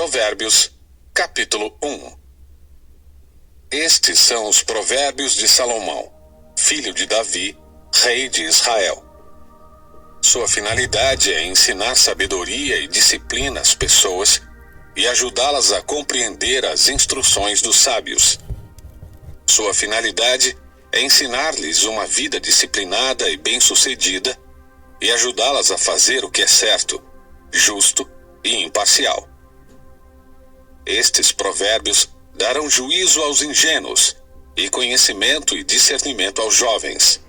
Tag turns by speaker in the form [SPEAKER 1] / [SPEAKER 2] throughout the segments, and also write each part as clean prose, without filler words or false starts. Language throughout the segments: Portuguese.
[SPEAKER 1] Provérbios, capítulo 1. Estes são os provérbios de Salomão, filho de Davi, rei de Israel. Sua finalidade é ensinar sabedoria e disciplina às pessoas e ajudá-las a compreender as instruções dos sábios. Sua finalidade é ensinar-lhes uma vida disciplinada e bem-sucedida e ajudá-las a fazer o que é certo, justo e imparcial. Estes provérbios darão juízo aos ingênuos e conhecimento e discernimento aos jovens.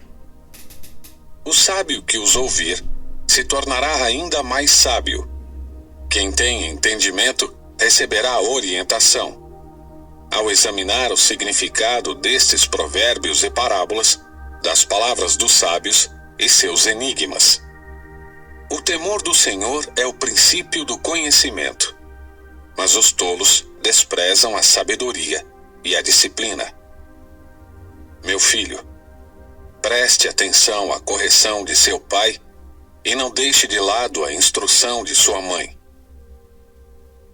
[SPEAKER 1] O sábio que os ouvir se tornará ainda mais sábio. Quem tem entendimento receberá orientação. Ao examinar o significado destes provérbios e parábolas, das palavras dos sábios e seus enigmas. O temor do Senhor é o princípio do conhecimento, mas os tolos desprezam a sabedoria e a disciplina. Meu filho, preste atenção à correção de seu pai e não deixe de lado a instrução de sua mãe.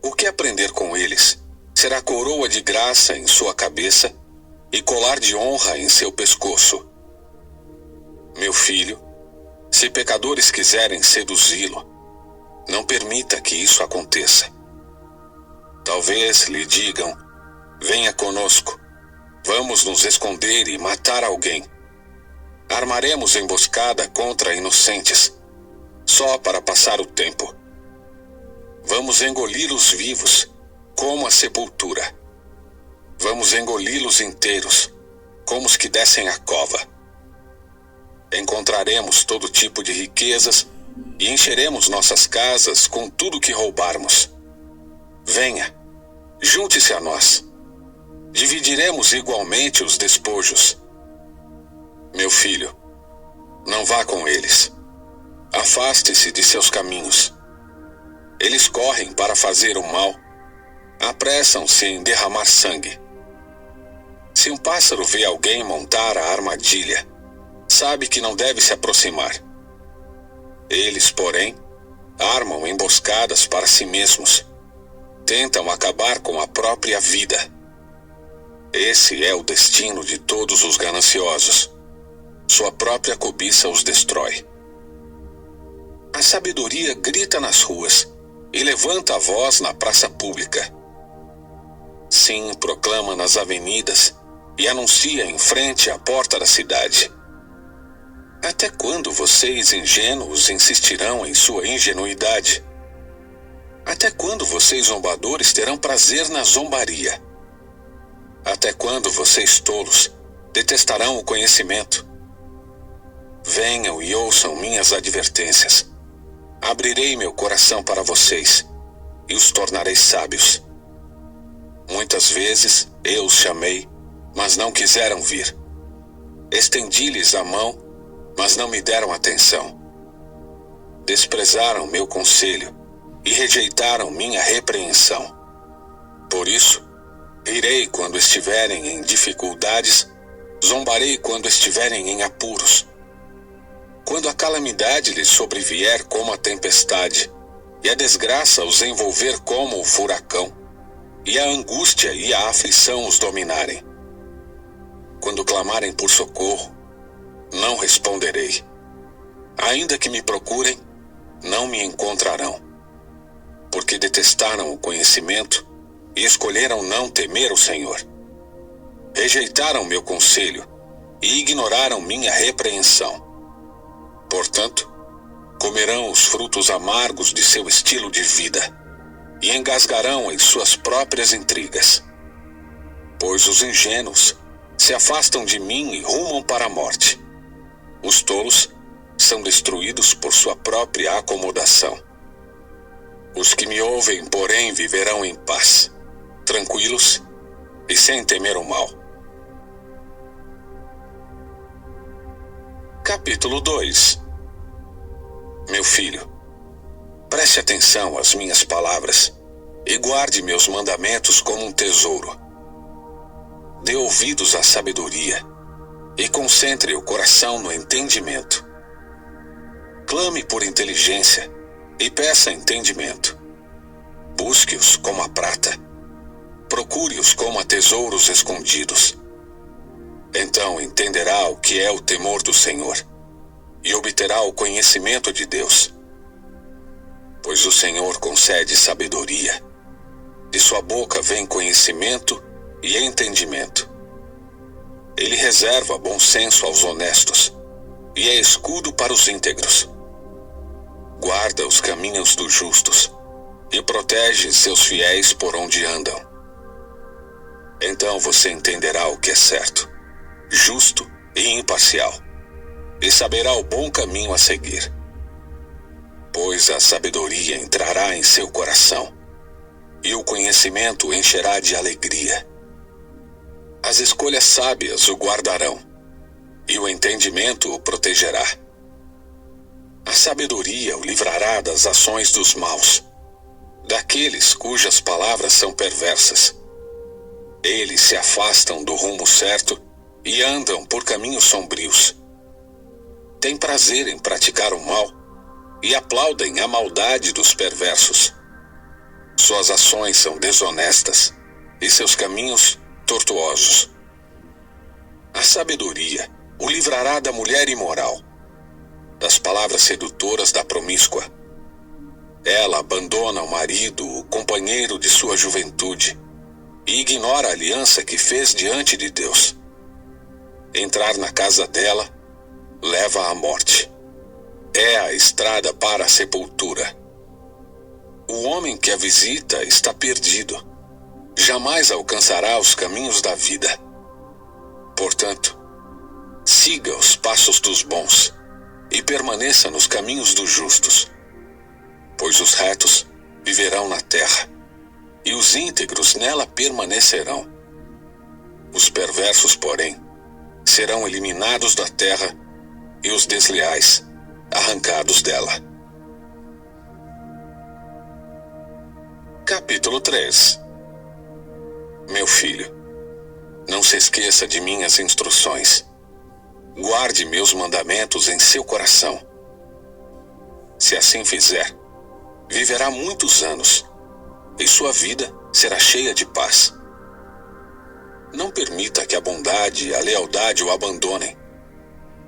[SPEAKER 1] O que aprender com eles será coroa de graça em sua cabeça e colar de honra em seu pescoço. Meu filho, se pecadores quiserem seduzi-lo, não permita que isso aconteça. Talvez lhe digam: venha conosco, vamos nos esconder e matar alguém. Armaremos emboscada contra inocentes, só para passar o tempo. Vamos engoli-los vivos, como a sepultura. Vamos engoli-los inteiros, como os que descem a cova. Encontraremos todo tipo de riquezas e encheremos nossas casas com tudo que roubarmos. Venha, junte-se a nós. Dividiremos igualmente os despojos. Meu filho, não vá com eles. Afaste-se de seus caminhos. Eles correm para fazer o mal. Apressam-se em derramar sangue. Se um pássaro vê alguém montar a armadilha, sabe que não deve se aproximar. Eles, porém, armam emboscadas para si mesmos. Tentam acabar com a própria vida. Esse é o destino de todos os gananciosos. Sua própria cobiça os destrói. A sabedoria grita nas ruas e levanta a voz na praça pública. Sim, proclama nas avenidas e anuncia em frente à porta da cidade. Até quando vocês ingênuos insistirão em sua ingenuidade? Até quando vocês zombadores terão prazer na zombaria? Até quando vocês tolos detestarão o conhecimento? Venham e ouçam minhas advertências. Abrirei meu coração para vocês e os tornarei sábios. Muitas vezes eu os chamei, mas não quiseram vir. Estendi-lhes a mão, mas não me deram atenção. Desprezaram meu conselho e rejeitaram minha repreensão. Por isso, rirei quando estiverem em dificuldades, zombarei quando estiverem em apuros. Quando a calamidade lhes sobrevier como a tempestade, e a desgraça os envolver como o furacão, e a angústia e a aflição os dominarem. Quando clamarem por socorro, não responderei. Ainda que me procurem, não me encontrarão. Porque detestaram o conhecimento e escolheram não temer o Senhor. Rejeitaram meu conselho e ignoraram minha repreensão. Portanto, comerão os frutos amargos de seu estilo de vida e engasgarão em suas próprias intrigas. Pois os ingênuos se afastam de mim e rumam para a morte. Os tolos são destruídos por sua própria acomodação. Os que me ouvem, porém, viverão em paz, tranquilos e sem temer o mal. Capítulo 2. Meu filho, preste atenção às minhas palavras e guarde meus mandamentos como um tesouro. Dê ouvidos à sabedoria e concentre o coração no entendimento. Clame por inteligência e peça entendimento. Busque-os como a prata. Procure-os como a tesouros escondidos. Então entenderá o que é o temor do Senhor e obterá o conhecimento de Deus. Pois o Senhor concede sabedoria. De sua boca vem conhecimento e entendimento. Ele reserva bom senso aos honestos e é escudo para os íntegros. Guarda os caminhos dos justos e protege seus fiéis por onde andam. Então você entenderá o que é certo, justo e imparcial, e saberá o bom caminho a seguir. Pois a sabedoria entrará em seu coração, e o conhecimento o encherá de alegria. As escolhas sábias o guardarão, e o entendimento o protegerá. A sabedoria o livrará das ações dos maus, daqueles cujas palavras são perversas. Eles se afastam do rumo certo e andam por caminhos sombrios. Têm prazer em praticar o mal e aplaudem a maldade dos perversos. Suas ações são desonestas e seus caminhos tortuosos. A sabedoria o livrará da mulher imoral, das palavras sedutoras da promíscua. Ela abandona o marido, o companheiro de sua juventude, e ignora a aliança que fez diante de Deus. Entrar na casa dela leva à morte. É a estrada para a sepultura. O homem que a visita está perdido. Jamais alcançará os caminhos da vida. Portanto, siga os passos dos bons e permaneça nos caminhos dos justos. Pois os retos viverão na terra, e os íntegros nela permanecerão. Os perversos, porém, serão eliminados da terra, e os desleais arrancados dela. Capítulo 3. Meu filho, não se esqueça de minhas instruções. Guarde meus mandamentos em seu coração. Se assim fizer, viverá muitos anos, e sua vida será cheia de paz. Não permita que a bondade e a lealdade o abandonem.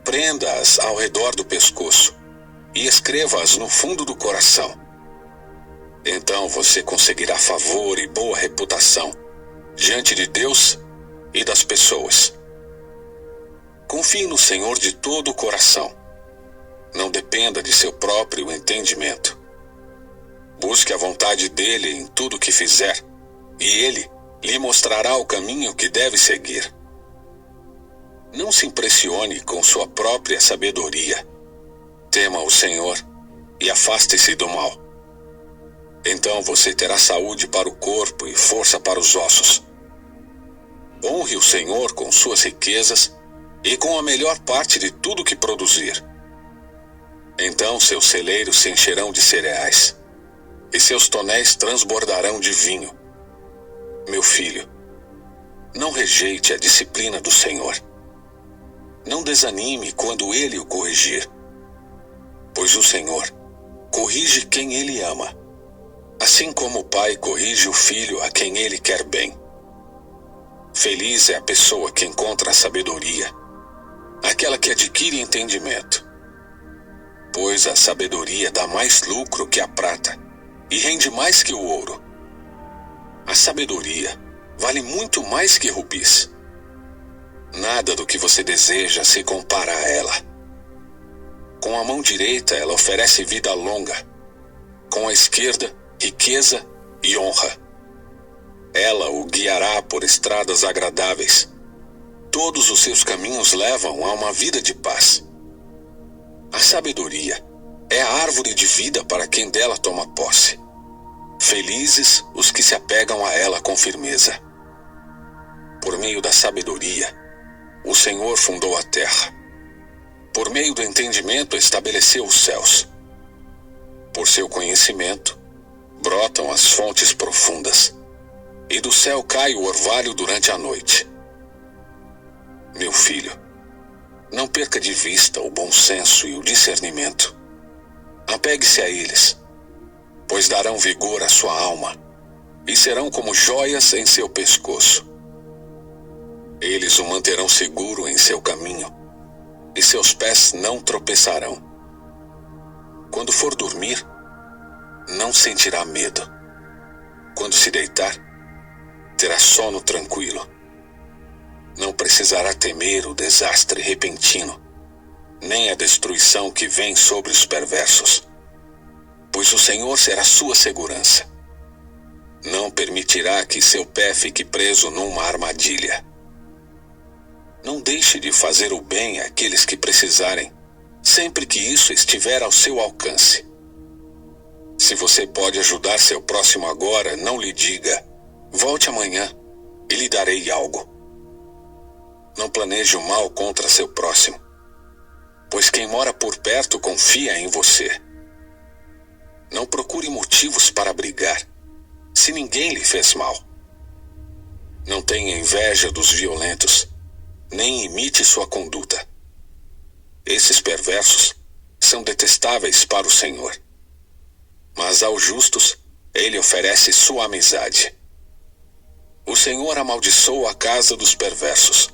[SPEAKER 1] Prenda-as ao redor do pescoço e escreva-as no fundo do coração. Então você conseguirá favor e boa reputação diante de Deus e das pessoas. Confie no Senhor de todo o coração. Não dependa de seu próprio entendimento. Busque a vontade dele em tudo o que fizer, e ele lhe mostrará o caminho que deve seguir. Não se impressione com sua própria sabedoria. Tema o Senhor e afaste-se do mal. Então você terá saúde para o corpo e força para os ossos. Honre o Senhor com suas riquezas e com a melhor parte de tudo que produzir. Então seus celeiros se encherão de cereais, e seus tonéis transbordarão de vinho. Meu filho, não rejeite a disciplina do Senhor. Não desanime quando Ele o corrigir, pois o Senhor corrige quem Ele ama, assim como o pai corrige o filho a quem Ele quer bem. Feliz é a pessoa que encontra a sabedoria, aquela que adquire entendimento, pois a sabedoria dá mais lucro que a prata e rende mais que o ouro. A sabedoria vale muito mais que rubis. Nada do que você deseja se compara a ela. Com a mão direita ela oferece vida longa, com a esquerda riqueza e honra. Ela o guiará por estradas agradáveis. Todos os seus caminhos levam a uma vida de paz. A sabedoria é a árvore de vida para quem dela toma posse. Felizes os que se apegam a ela com firmeza. Por meio da sabedoria, o Senhor fundou a terra. Por meio do entendimento, estabeleceu os céus. Por seu conhecimento, brotam as fontes profundas, e do céu cai o orvalho durante a noite. Meu filho, não perca de vista o bom senso e o discernimento. Apegue-se a eles, pois darão vigor à sua alma e serão como joias em seu pescoço. Eles o manterão seguro em seu caminho, e seus pés não tropeçarão. Quando for dormir, não sentirá medo. Quando se deitar, terá sono tranquilo. Não precisará temer o desastre repentino, nem a destruição que vem sobre os perversos, pois o Senhor será sua segurança. Não permitirá que seu pé fique preso numa armadilha. Não deixe de fazer o bem àqueles que precisarem, sempre que isso estiver ao seu alcance. Se você pode ajudar seu próximo agora, não lhe diga: volte amanhã e lhe darei algo. Não planeje o mal contra seu próximo, pois quem mora por perto confia em você. Não procure motivos para brigar, se ninguém lhe fez mal. Não tenha inveja dos violentos, nem imite sua conduta. Esses perversos são detestáveis para o Senhor, mas aos justos ele oferece sua amizade. O Senhor amaldiçoa a casa dos perversos,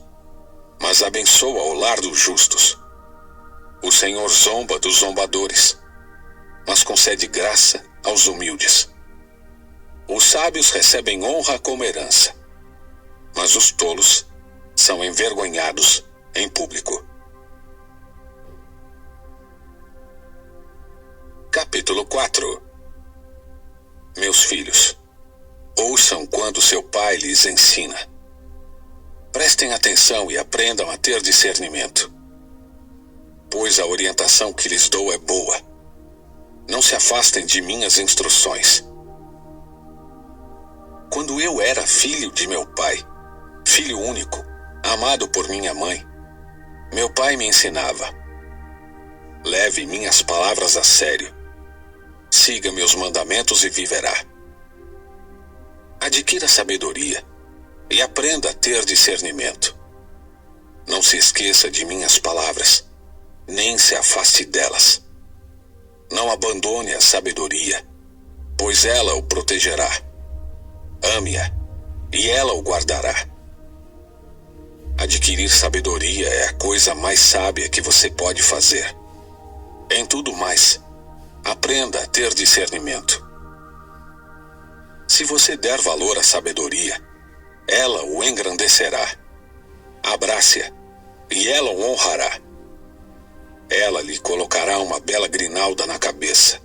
[SPEAKER 1] mas abençoa o lar dos justos. O Senhor zomba dos zombadores, mas concede graça aos humildes. Os sábios recebem honra como herança, mas os tolos são envergonhados em público. Capítulo 4. Meus filhos, ouçam quando seu pai lhes ensina. Prestem atenção e aprendam a ter discernimento, pois a orientação que lhes dou é boa. Não se afastem de minhas instruções. Quando eu era filho de meu pai, filho único, amado por minha mãe, meu pai me ensinava: leve minhas palavras a sério. Siga meus mandamentos e viverá. Adquira sabedoria e aprenda a ter discernimento. Não se esqueça de minhas palavras, nem se afaste delas. Não abandone a sabedoria, pois ela o protegerá. Ame-a, e ela o guardará. Adquirir sabedoria é a coisa mais sábia que você pode fazer. Em tudo mais, aprenda a ter discernimento. Se você der valor à sabedoria, ela o engrandecerá. Abrace-a, e ela o honrará. Ela lhe colocará uma bela grinalda na cabeça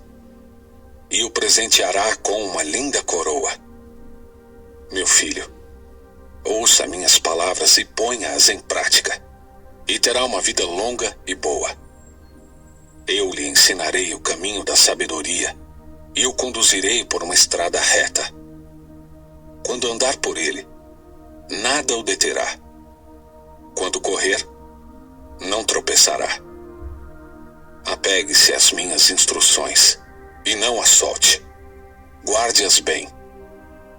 [SPEAKER 1] e o presenteará com uma linda coroa. Meu filho, ouça minhas palavras e ponha-as em prática, e terá uma vida longa e boa. Eu lhe ensinarei o caminho da sabedoria e o conduzirei por uma estrada reta. Quando andar por ele, nada o deterá. Quando correr, não tropeçará. Apegue-se às minhas instruções e não as solte. Guarde-as bem,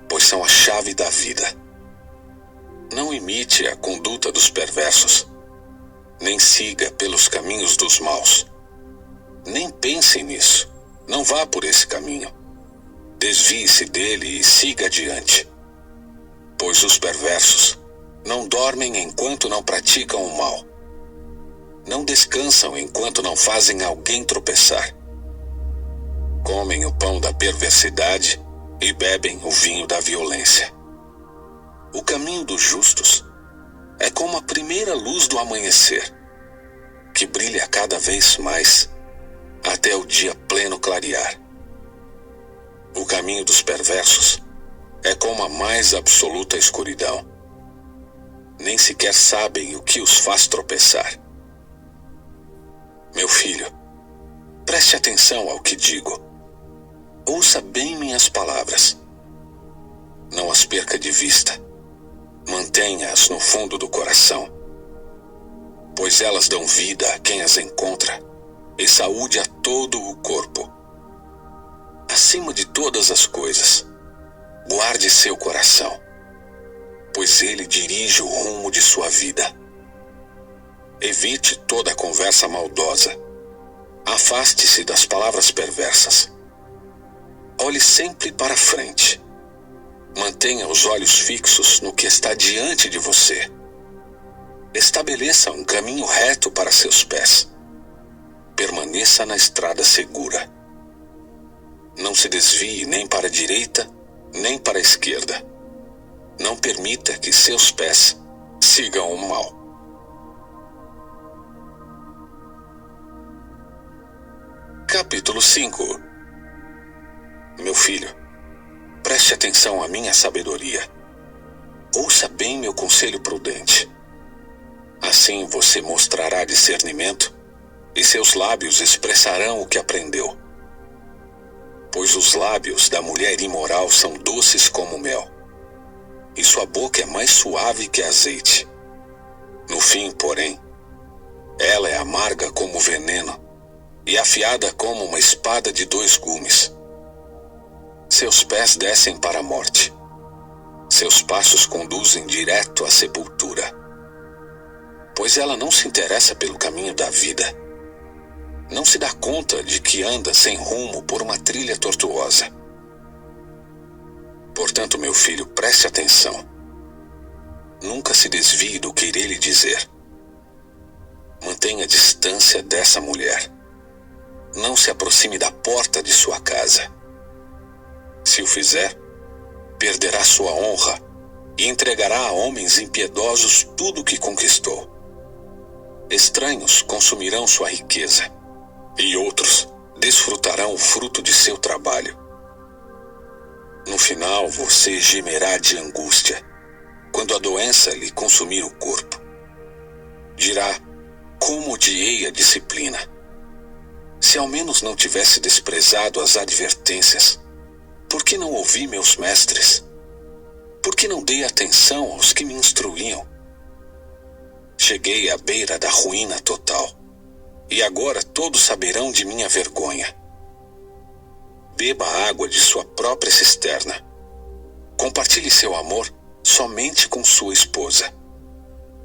[SPEAKER 1] pois são a chave da vida. Não imite a conduta dos perversos, nem siga pelos caminhos dos maus. Nem pense nisso, não vá por esse caminho. Desvie-se dele e siga adiante. Pois os perversos não dormem enquanto não praticam o mal. Não descansam enquanto não fazem alguém tropeçar. Comem o pão da perversidade e bebem o vinho da violência. O caminho dos justos é como a primeira luz do amanhecer, que brilha cada vez mais até o dia pleno clarear. O caminho dos perversos é como a mais absoluta escuridão. Nem sequer sabem o que os faz tropeçar. Meu filho, preste atenção ao que digo. Ouça bem minhas palavras. Não as perca de vista. Mantenha-as no fundo do coração, pois elas dão vida a quem as encontra e saúde a todo o corpo. Acima de todas as coisas, guarde seu coração, pois ele dirige o rumo de sua vida. Evite toda conversa maldosa. Afaste-se das palavras perversas. Olhe sempre para frente Mantenha os olhos fixos no que está diante de você. Estabeleça um caminho reto para seus pés. Permaneça na estrada segura. Não se desvie nem para a direita, nem para a esquerda. Não permita que seus pés sigam o mal. Capítulo 5. Meu filho, preste atenção à minha sabedoria. Ouça bem meu conselho prudente. Assim você mostrará discernimento e seus lábios expressarão o que aprendeu. Pois os lábios da mulher imoral são doces como mel, e sua boca é mais suave que azeite. No fim, porém, ela é amarga como veneno e afiada como uma espada de 2 gumes. Seus pés descem para a morte. Seus passos conduzem direto à sepultura. Pois ela não se interessa pelo caminho da vida. Não se dá conta de que anda sem rumo por uma trilha tortuosa. Portanto, meu filho, preste atenção. Nunca se desvie do que irei lhe dizer. Mantenha distância dessa mulher. Não se aproxime da porta de sua casa. Se o fizer, perderá sua honra e entregará a homens impiedosos tudo o que conquistou. Estranhos consumirão sua riqueza, e outros desfrutarão o fruto de seu trabalho. No final, você gemerá de angústia, quando a doença lhe consumir o corpo. Dirá: como odiei a disciplina! Se ao menos não tivesse desprezado as advertências, por que não ouvi meus mestres? Por que não dei atenção aos que me instruíam? Cheguei à beira da ruína total, e agora todos saberão de minha vergonha. Beba a água de sua própria cisterna. Compartilhe seu amor somente com sua esposa.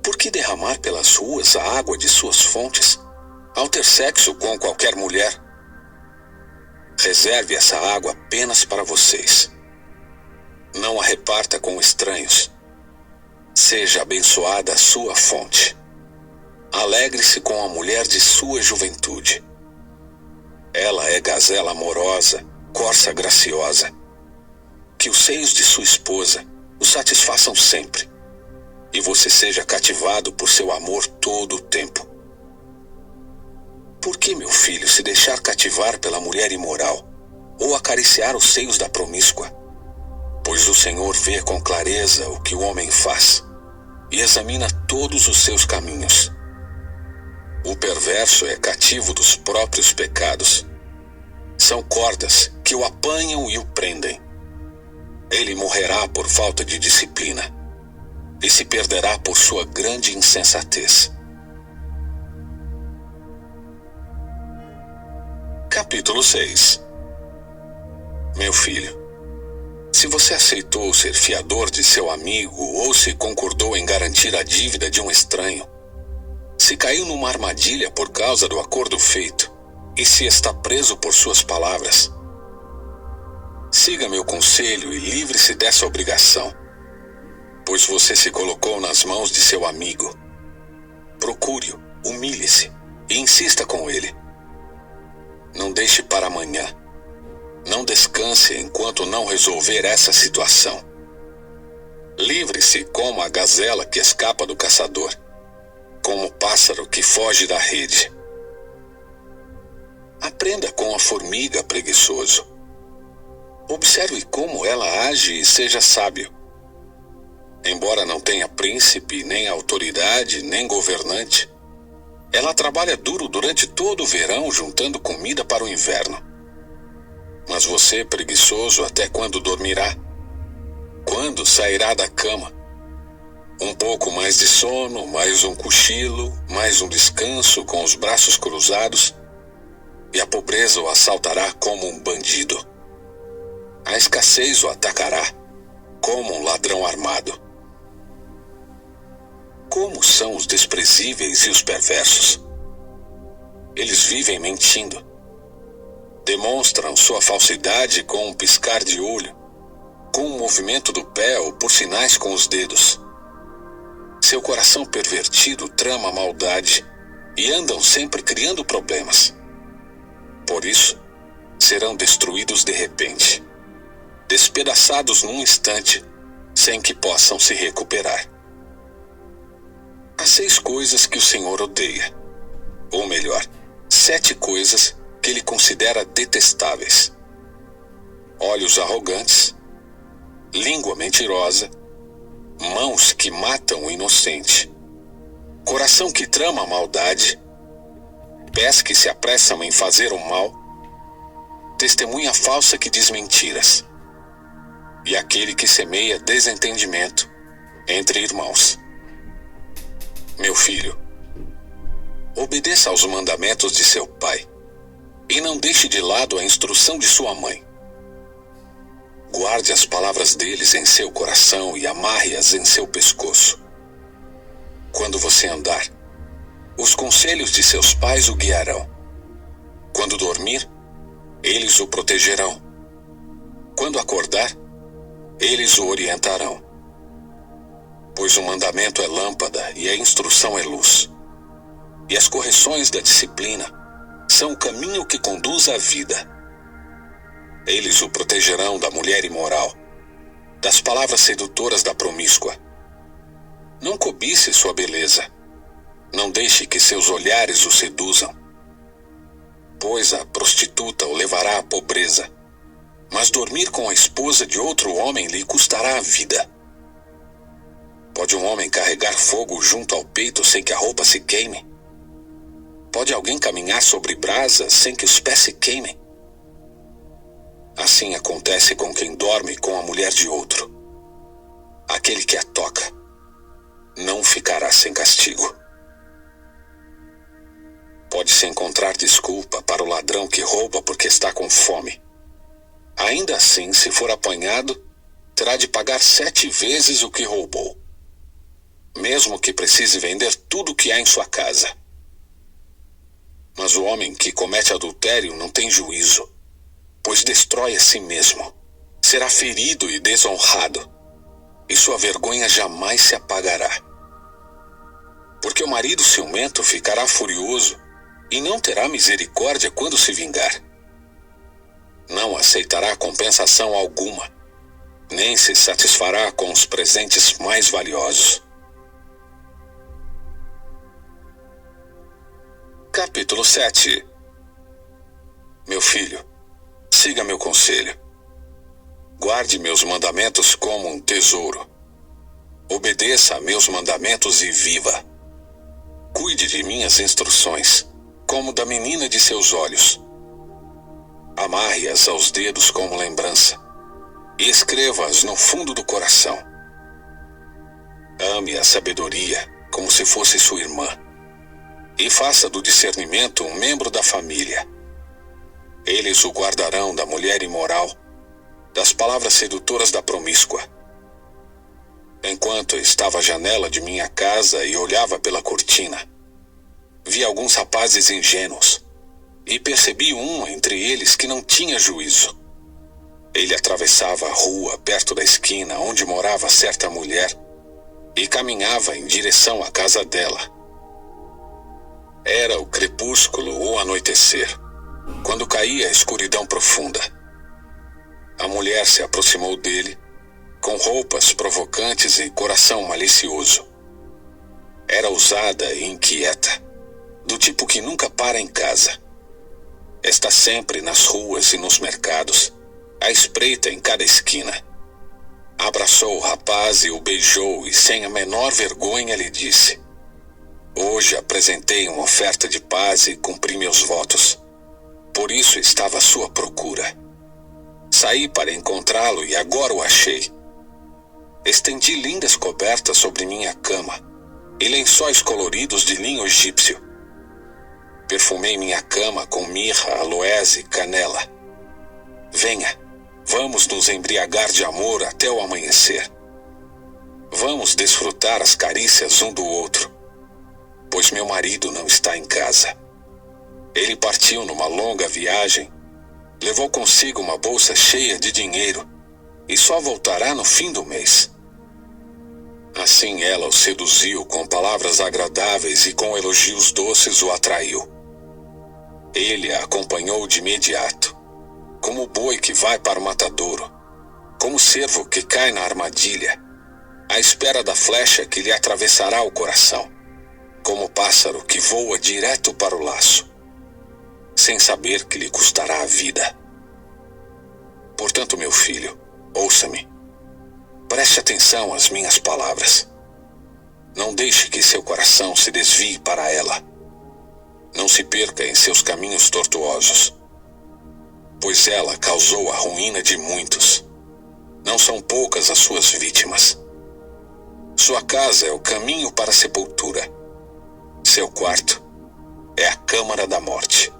[SPEAKER 1] Por que derramar pelas ruas a água de suas fontes, ao ter sexo com qualquer mulher? Reserve essa água apenas para vocês. Não a reparta com estranhos. Seja abençoada a sua fonte. Alegre-se com a mulher de sua juventude. Ela é gazela amorosa, corça graciosa. Que os seios de sua esposa o satisfaçam sempre, e você seja cativado por seu amor todo o tempo. Por que, meu filho, se deixar cativar pela mulher imoral, ou acariciar os seios da promíscua? Pois o Senhor vê com clareza o que o homem faz, e examina todos os seus caminhos. O perverso é cativo dos próprios pecados. São cordas que o apanham e o prendem. Ele morrerá por falta de disciplina, e se perderá por sua grande insensatez. Capítulo 6. Meu filho, se você aceitou ser fiador de seu amigo ou se concordou em garantir a dívida de um estranho, se caiu numa armadilha por causa do acordo feito e se está preso por suas palavras, siga meu conselho e livre-se dessa obrigação, pois você se colocou nas mãos de seu amigo. Procure-o, humilhe-se e insista com ele. Não deixe para amanhã. Não descanse enquanto não resolver essa situação. Livre-se como a gazela que escapa do caçador, como o pássaro que foge da rede. Aprenda com a formiga, preguiçoso. Observe como ela age e seja sábio. Embora não tenha príncipe, nem autoridade, nem governante, ela trabalha duro durante todo o verão juntando comida para o inverno. Mas você, preguiçoso, até quando dormirá? Quando sairá da cama? Um pouco mais de sono, mais um cochilo, mais um descanso com os braços cruzados, e a pobreza o assaltará como um bandido. A escassez o atacará como um ladrão armado. Como são os desprezíveis e os perversos? Eles vivem mentindo. Demonstram sua falsidade com um piscar de olho com o movimento do pé ou por sinais com os dedos. Seu coração pervertido trama a maldade e andam sempre criando problemas. Por isso, serão destruídos de repente, despedaçados num instante, sem que possam se recuperar. Há 6 coisas que o Senhor odeia, ou melhor, 7 coisas que ele considera detestáveis: olhos arrogantes, língua mentirosa, mãos que matam o inocente, coração que trama a maldade, pés que se apressam em fazer o mal, testemunha falsa que diz mentiras, e aquele que semeia desentendimento entre irmãos. Meu filho, obedeça aos mandamentos de seu pai e não deixe de lado a instrução de sua mãe. Guarde as palavras deles em seu coração e amarre-as em seu pescoço. Quando você andar, os conselhos de seus pais o guiarão. Quando dormir, eles o protegerão. Quando acordar, eles o orientarão. Pois o mandamento é lâmpada e a instrução é luz. E as correções da disciplina são o caminho que conduz à vida. Eles o protegerão da mulher imoral, das palavras sedutoras da promíscua. Não cobice sua beleza. Não deixe que seus olhares o seduzam. Pois a prostituta o levará à pobreza, mas dormir com a esposa de outro homem lhe custará a vida. Pode um homem carregar fogo junto ao peito sem que a roupa se queime? Pode alguém caminhar sobre brasas sem que os pés se queimem? Assim acontece com quem dorme com a mulher de outro. Aquele que a toca não ficará sem castigo. Pode-se encontrar desculpa para o ladrão que rouba porque está com fome. Ainda assim, se for apanhado, terá de pagar 7 vezes o que roubou, mesmo que precise vender tudo o que há em sua casa. Mas o homem que comete adultério não tem juízo, pois destrói a si mesmo. Será ferido e desonrado, e sua vergonha jamais se apagará. Porque o marido ciumento ficará furioso e não terá misericórdia quando se vingar. Não aceitará compensação alguma, nem se satisfará com os presentes mais valiosos. Capítulo 7. Meu filho, siga meu conselho. Guarde meus mandamentos como um tesouro. Obedeça a meus mandamentos e viva. Cuide de minhas instruções, como da menina de seus olhos. Amarre-as aos dedos como lembrança e escreva-as no fundo do coração. Ame a sabedoria como se fosse sua irmã e faça do discernimento um membro da família. Eles o guardarão da mulher imoral, das palavras sedutoras da promíscua. Enquanto estava à janela de minha casa e olhava pela cortina, vi alguns rapazes ingênuos e percebi um entre eles que não tinha juízo. Ele atravessava a rua perto da esquina onde morava certa mulher e caminhava em direção à casa dela. Era o crepúsculo ou anoitecer, quando caía a escuridão profunda. A mulher se aproximou dele, com roupas provocantes e coração malicioso. Era ousada e inquieta, do tipo que nunca para em casa. Está sempre nas ruas e nos mercados, à espreita em cada esquina. Abraçou o rapaz e o beijou e, sem a menor vergonha, lhe disse: hoje apresentei uma oferta de paz e cumpri meus votos. Por isso estava à sua procura. Saí para encontrá-lo e agora o achei. Estendi lindas cobertas sobre minha cama e lençóis coloridos de linho egípcio. Perfumei minha cama com mirra, aloés e canela. Venha, vamos nos embriagar de amor até o amanhecer. Vamos desfrutar as carícias um do outro, pois meu marido não está em casa. Ele partiu numa longa viagem, levou consigo uma bolsa cheia de dinheiro e só voltará no fim do mês. Assim ela o seduziu com palavras agradáveis e com elogios doces o atraiu. Ele a acompanhou de imediato, como o boi que vai para o matadouro, como o cervo que cai na armadilha, à espera da flecha que lhe atravessará o coração, como o pássaro que voa direto para o laço, sem saber que lhe custará a vida. Portanto, meu filho, ouça-me. Preste atenção às minhas palavras. Não deixe que seu coração se desvie para ela. Não se perca em seus caminhos tortuosos, pois ela causou a ruína de muitos. Não são poucas as suas vítimas. Sua casa é o caminho para a sepultura. Seu quarto é a câmara da morte.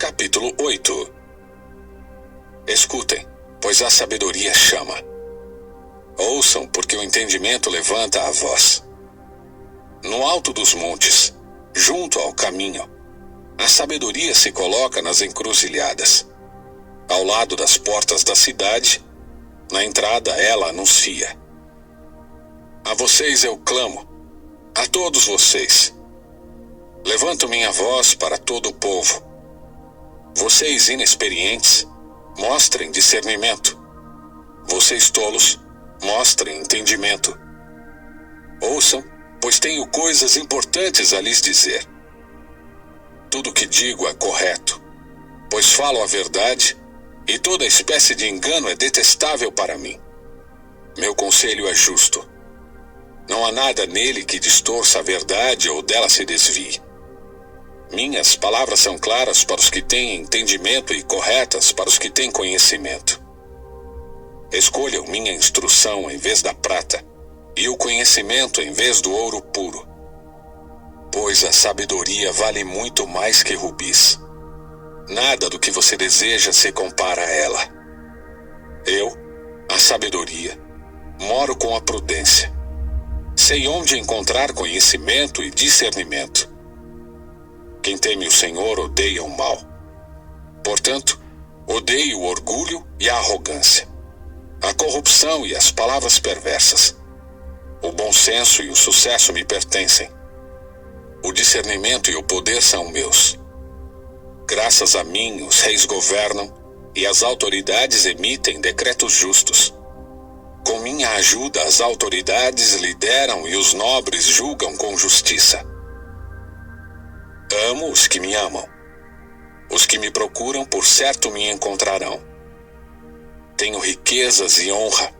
[SPEAKER 1] Capítulo 8. Escutem, pois a sabedoria chama. Ouçam, porque o entendimento levanta a voz. No alto dos montes, junto ao caminho, a sabedoria se coloca nas encruzilhadas. Ao lado das portas da cidade, na entrada ela anuncia. A vocês eu clamo, a todos vocês. Levanto minha voz para todo o povo. Vocês inexperientes, mostrem discernimento. Vocês tolos, mostrem entendimento. Ouçam, pois tenho coisas importantes a lhes dizer. Tudo o que digo é correto, pois falo a verdade, e toda espécie de engano é detestável para mim. Meu conselho é justo. Não há nada nele que distorça a verdade ou dela se desvie. Minhas palavras são claras para os que têm entendimento e corretas para os que têm conhecimento. Escolham minha instrução em vez da prata, e o conhecimento em vez do ouro puro. Pois a sabedoria vale muito mais que rubis. Nada do que você deseja se compara a ela. Eu, a sabedoria, moro com a prudência. Sei onde encontrar conhecimento e discernimento. Quem teme o Senhor odeia o mal. Portanto, odeio o orgulho e a arrogância, a corrupção e as palavras perversas. O bom senso e o sucesso me pertencem. O discernimento e o poder são meus. Graças a mim, os reis governam e as autoridades emitem decretos justos. Com minha ajuda, as autoridades lideram e os nobres julgam com justiça. Amo os que me amam. Os que me procuram, por certo, me encontrarão. Tenho riquezas e honra,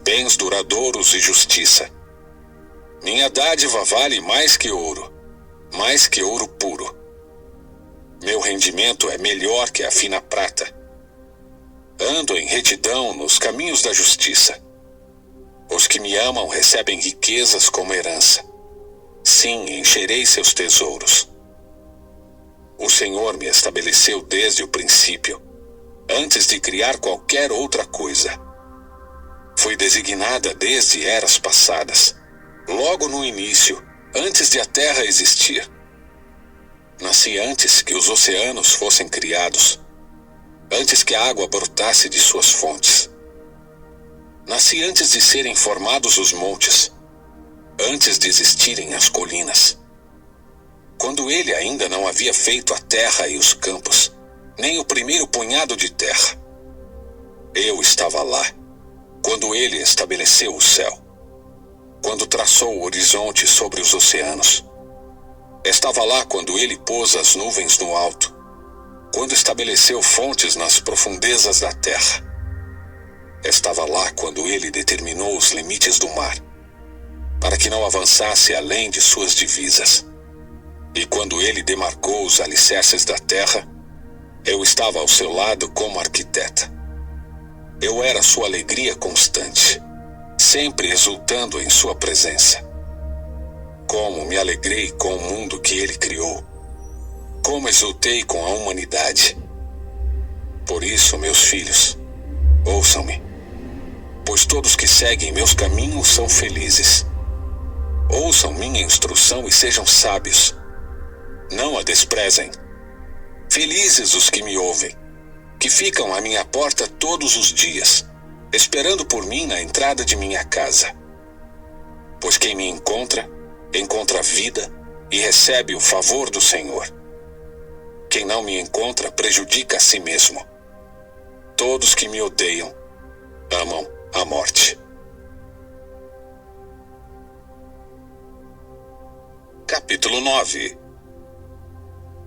[SPEAKER 1] bens duradouros e justiça. Minha dádiva vale mais que ouro puro. Meu rendimento é melhor que a fina prata. Ando em retidão nos caminhos da justiça. Os que me amam recebem riquezas como herança. Sim, encherei seus tesouros. O Senhor me estabeleceu desde o princípio, antes de criar qualquer outra coisa. Fui designada desde eras passadas, logo no início, antes de a terra existir. Nasci antes que os oceanos fossem criados, antes que a água brotasse de suas fontes. Nasci antes de serem formados os montes, antes de existirem as colinas. Quando ele ainda não havia feito a terra e os campos, nem o primeiro punhado de terra. Eu estava lá, quando ele estabeleceu o céu, quando traçou o horizonte sobre os oceanos. Estava lá quando ele pôs as nuvens no alto, quando estabeleceu fontes nas profundezas da terra. Estava lá quando ele determinou os limites do mar, para que não avançasse além de suas divisas. E quando ele demarcou os alicerces da terra, eu estava ao seu lado como arquiteta. Eu era sua alegria constante, sempre exultando em sua presença. Como me alegrei com o mundo que ele criou. Como exultei com a humanidade. Por isso, meus filhos, ouçam-me, pois todos que seguem meus caminhos são felizes. Ouçam minha instrução e sejam sábios. Não a desprezem. Felizes os que me ouvem, que ficam à minha porta todos os dias, esperando por mim na entrada de minha casa. Pois quem me encontra, encontra vida e recebe o favor do Senhor. Quem não me encontra prejudica a si mesmo. Todos que me odeiam amam a morte. Capítulo 9.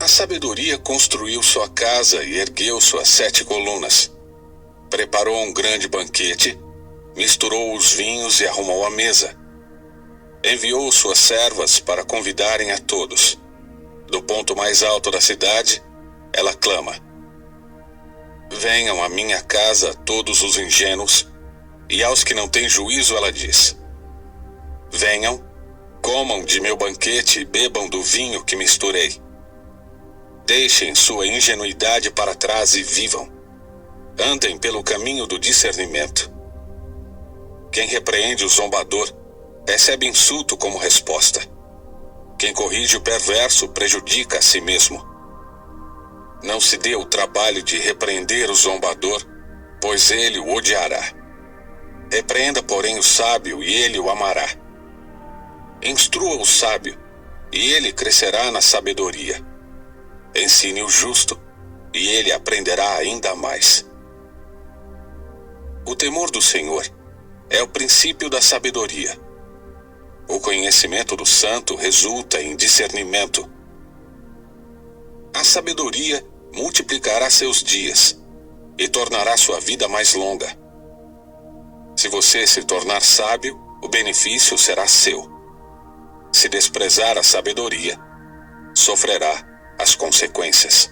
[SPEAKER 1] A sabedoria construiu sua casa e ergueu suas 7 colunas. Preparou um grande banquete, misturou os vinhos e arrumou a mesa. Enviou suas servas para convidarem a todos. Do ponto mais alto da cidade, ela clama: venham à minha casa todos os ingênuos, e aos que não têm juízo ela diz: venham, comam de meu banquete e bebam do vinho que misturei. Deixem sua ingenuidade para trás e vivam. Andem pelo caminho do discernimento. Quem repreende o zombador recebe insulto como resposta. Quem corrige o perverso prejudica a si mesmo. Não se dê o trabalho de repreender o zombador, pois ele o odiará. Repreenda, porém, o sábio e ele o amará. Instrua o sábio e ele crescerá na sabedoria. Ensine o justo e ele aprenderá ainda mais. O temor do Senhor é o princípio da sabedoria. O conhecimento do santo resulta em discernimento. A sabedoria multiplicará seus dias e tornará sua vida mais longa. Se você se tornar sábio, o benefício será seu. Se desprezar a sabedoria, sofrerá as consequências.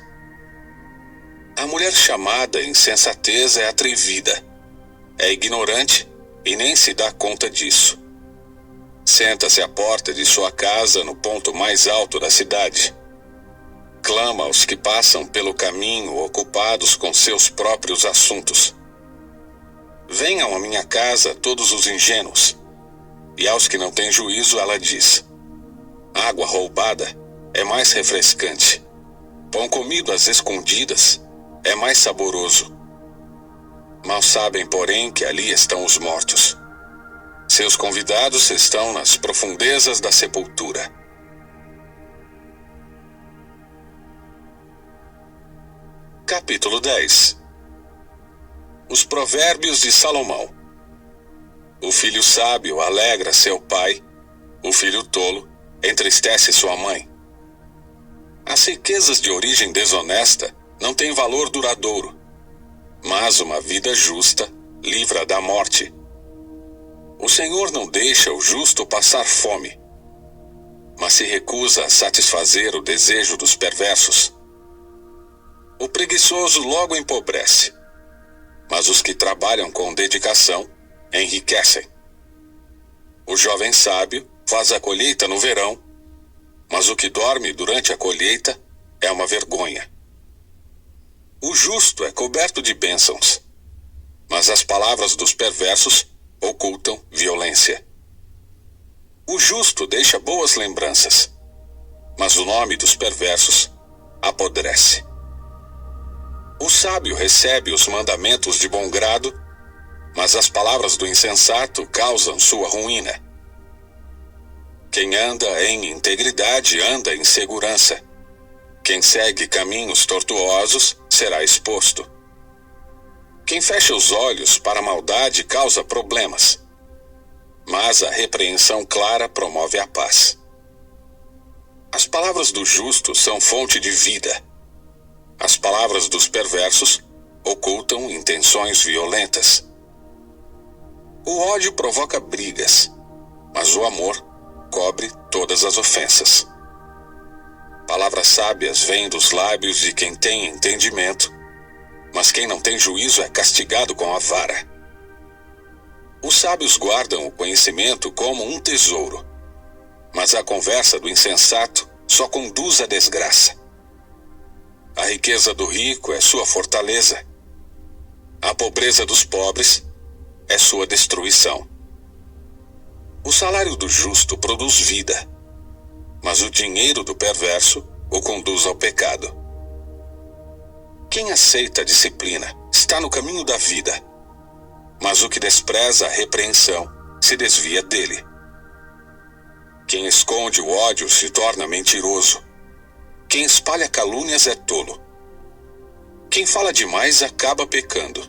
[SPEAKER 1] A mulher chamada insensatez é atrevida, é ignorante e nem se dá conta disso. Senta-se à porta de sua casa no ponto mais alto da cidade. Clama aos que passam pelo caminho ocupados com seus próprios assuntos. Venham à minha casa todos os ingênuos. E aos que não têm juízo ela diz: água roubada é mais refrescante. Pão comido às escondidas é mais saboroso. Mal sabem, porém, que ali estão os mortos. Seus convidados estão nas profundezas da sepultura. Capítulo 10. Os provérbios de Salomão. O filho sábio alegra seu pai, o filho tolo entristece sua mãe. As riquezas de origem desonesta não têm valor duradouro, mas uma vida justa livra da morte. O Senhor não deixa o justo passar fome, mas se recusa a satisfazer o desejo dos perversos. O preguiçoso logo empobrece, mas os que trabalham com dedicação enriquecem. O jovem sábio faz a colheita no verão, mas o que dorme durante a colheita é uma vergonha. O justo é coberto de bênçãos, mas as palavras dos perversos ocultam violência. O justo deixa boas lembranças, mas o nome dos perversos apodrece. O sábio recebe os mandamentos de bom grado, mas as palavras do insensato causam sua ruína. Quem anda em integridade anda em segurança. Quem segue caminhos tortuosos será exposto. Quem fecha os olhos para a maldade causa problemas, mas a repreensão clara promove a paz. As palavras do justo são fonte de vida. As palavras dos perversos ocultam intenções violentas. O ódio provoca brigas, mas o amor cobre todas as ofensas. Palavras sábias vêm dos lábios de quem tem entendimento, mas quem não tem juízo é castigado com a vara. Os sábios guardam o conhecimento como um tesouro, mas a conversa do insensato só conduz à desgraça. A riqueza do rico é sua fortaleza. A pobreza dos pobres é sua destruição. O salário do justo produz vida, mas o dinheiro do perverso o conduz ao pecado. Quem aceita a disciplina está no caminho da vida, mas o que despreza a repreensão se desvia dele. Quem esconde o ódio se torna mentiroso. Quem espalha calúnias é tolo. Quem fala demais acaba pecando.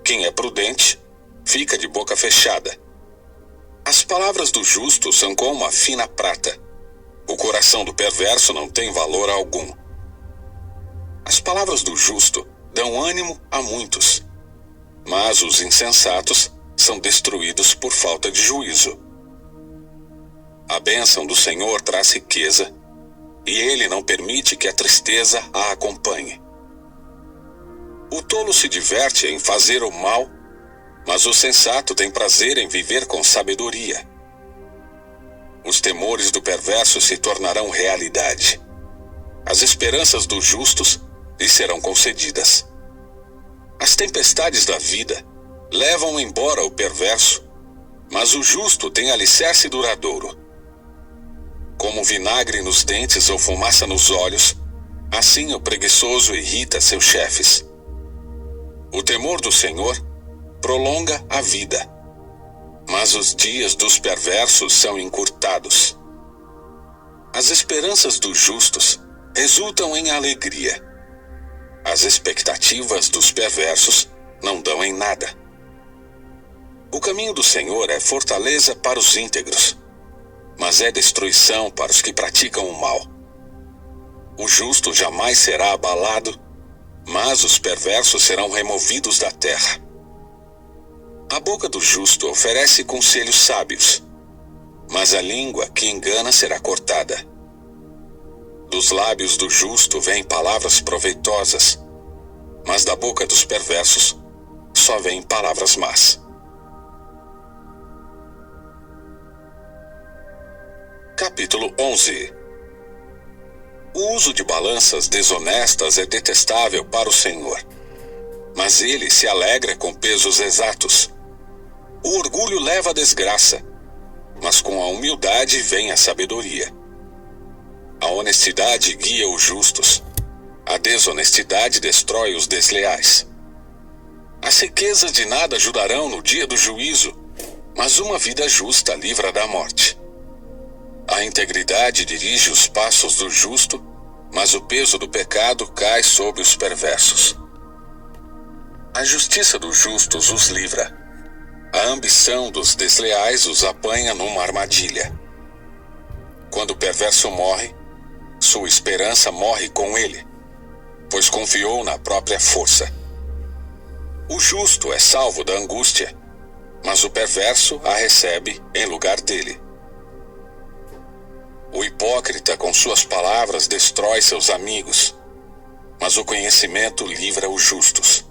[SPEAKER 1] Quem é prudente fica de boca fechada. As palavras do justo são como a fina prata. O coração do perverso não tem valor algum. As palavras do justo dão ânimo a muitos, mas os insensatos são destruídos por falta de juízo. A bênção do Senhor traz riqueza, e Ele não permite que a tristeza a acompanhe. O tolo se diverte em fazer o mal, mas o sensato tem prazer em viver com sabedoria. Os temores do perverso se tornarão realidade. As esperanças dos justos lhe serão concedidas. As tempestades da vida levam embora o perverso, mas o justo tem alicerce duradouro. Como vinagre nos dentes ou fumaça nos olhos, assim o preguiçoso irrita seus chefes. O temor do Senhor prolonga a vida, mas os dias dos perversos são encurtados. As esperanças dos justos resultam em alegria. As expectativas dos perversos não dão em nada. O caminho do Senhor é fortaleza para os íntegros, mas é destruição para os que praticam o mal. O justo jamais será abalado, mas os perversos serão removidos da terra. A boca do justo oferece conselhos sábios, mas a língua que engana será cortada. Dos lábios do justo vêm palavras proveitosas, mas da boca dos perversos só vêm palavras más. Capítulo 11. O uso de balanças desonestas é detestável para o Senhor, mas ele se alegra com pesos exatos. O orgulho leva à desgraça, mas com a humildade vem a sabedoria. A honestidade guia os justos, a desonestidade destrói os desleais. As riquezas de nada ajudarão no dia do juízo, mas uma vida justa livra da morte. A integridade dirige os passos do justo, mas o peso do pecado cai sobre os perversos. A justiça dos justos os livra. A ambição dos desleais os apanha numa armadilha. Quando o perverso morre, sua esperança morre com ele, pois confiou na própria força. O justo é salvo da angústia, mas o perverso a recebe em lugar dele. O hipócrita com suas palavras destrói seus amigos, mas o conhecimento livra os justos.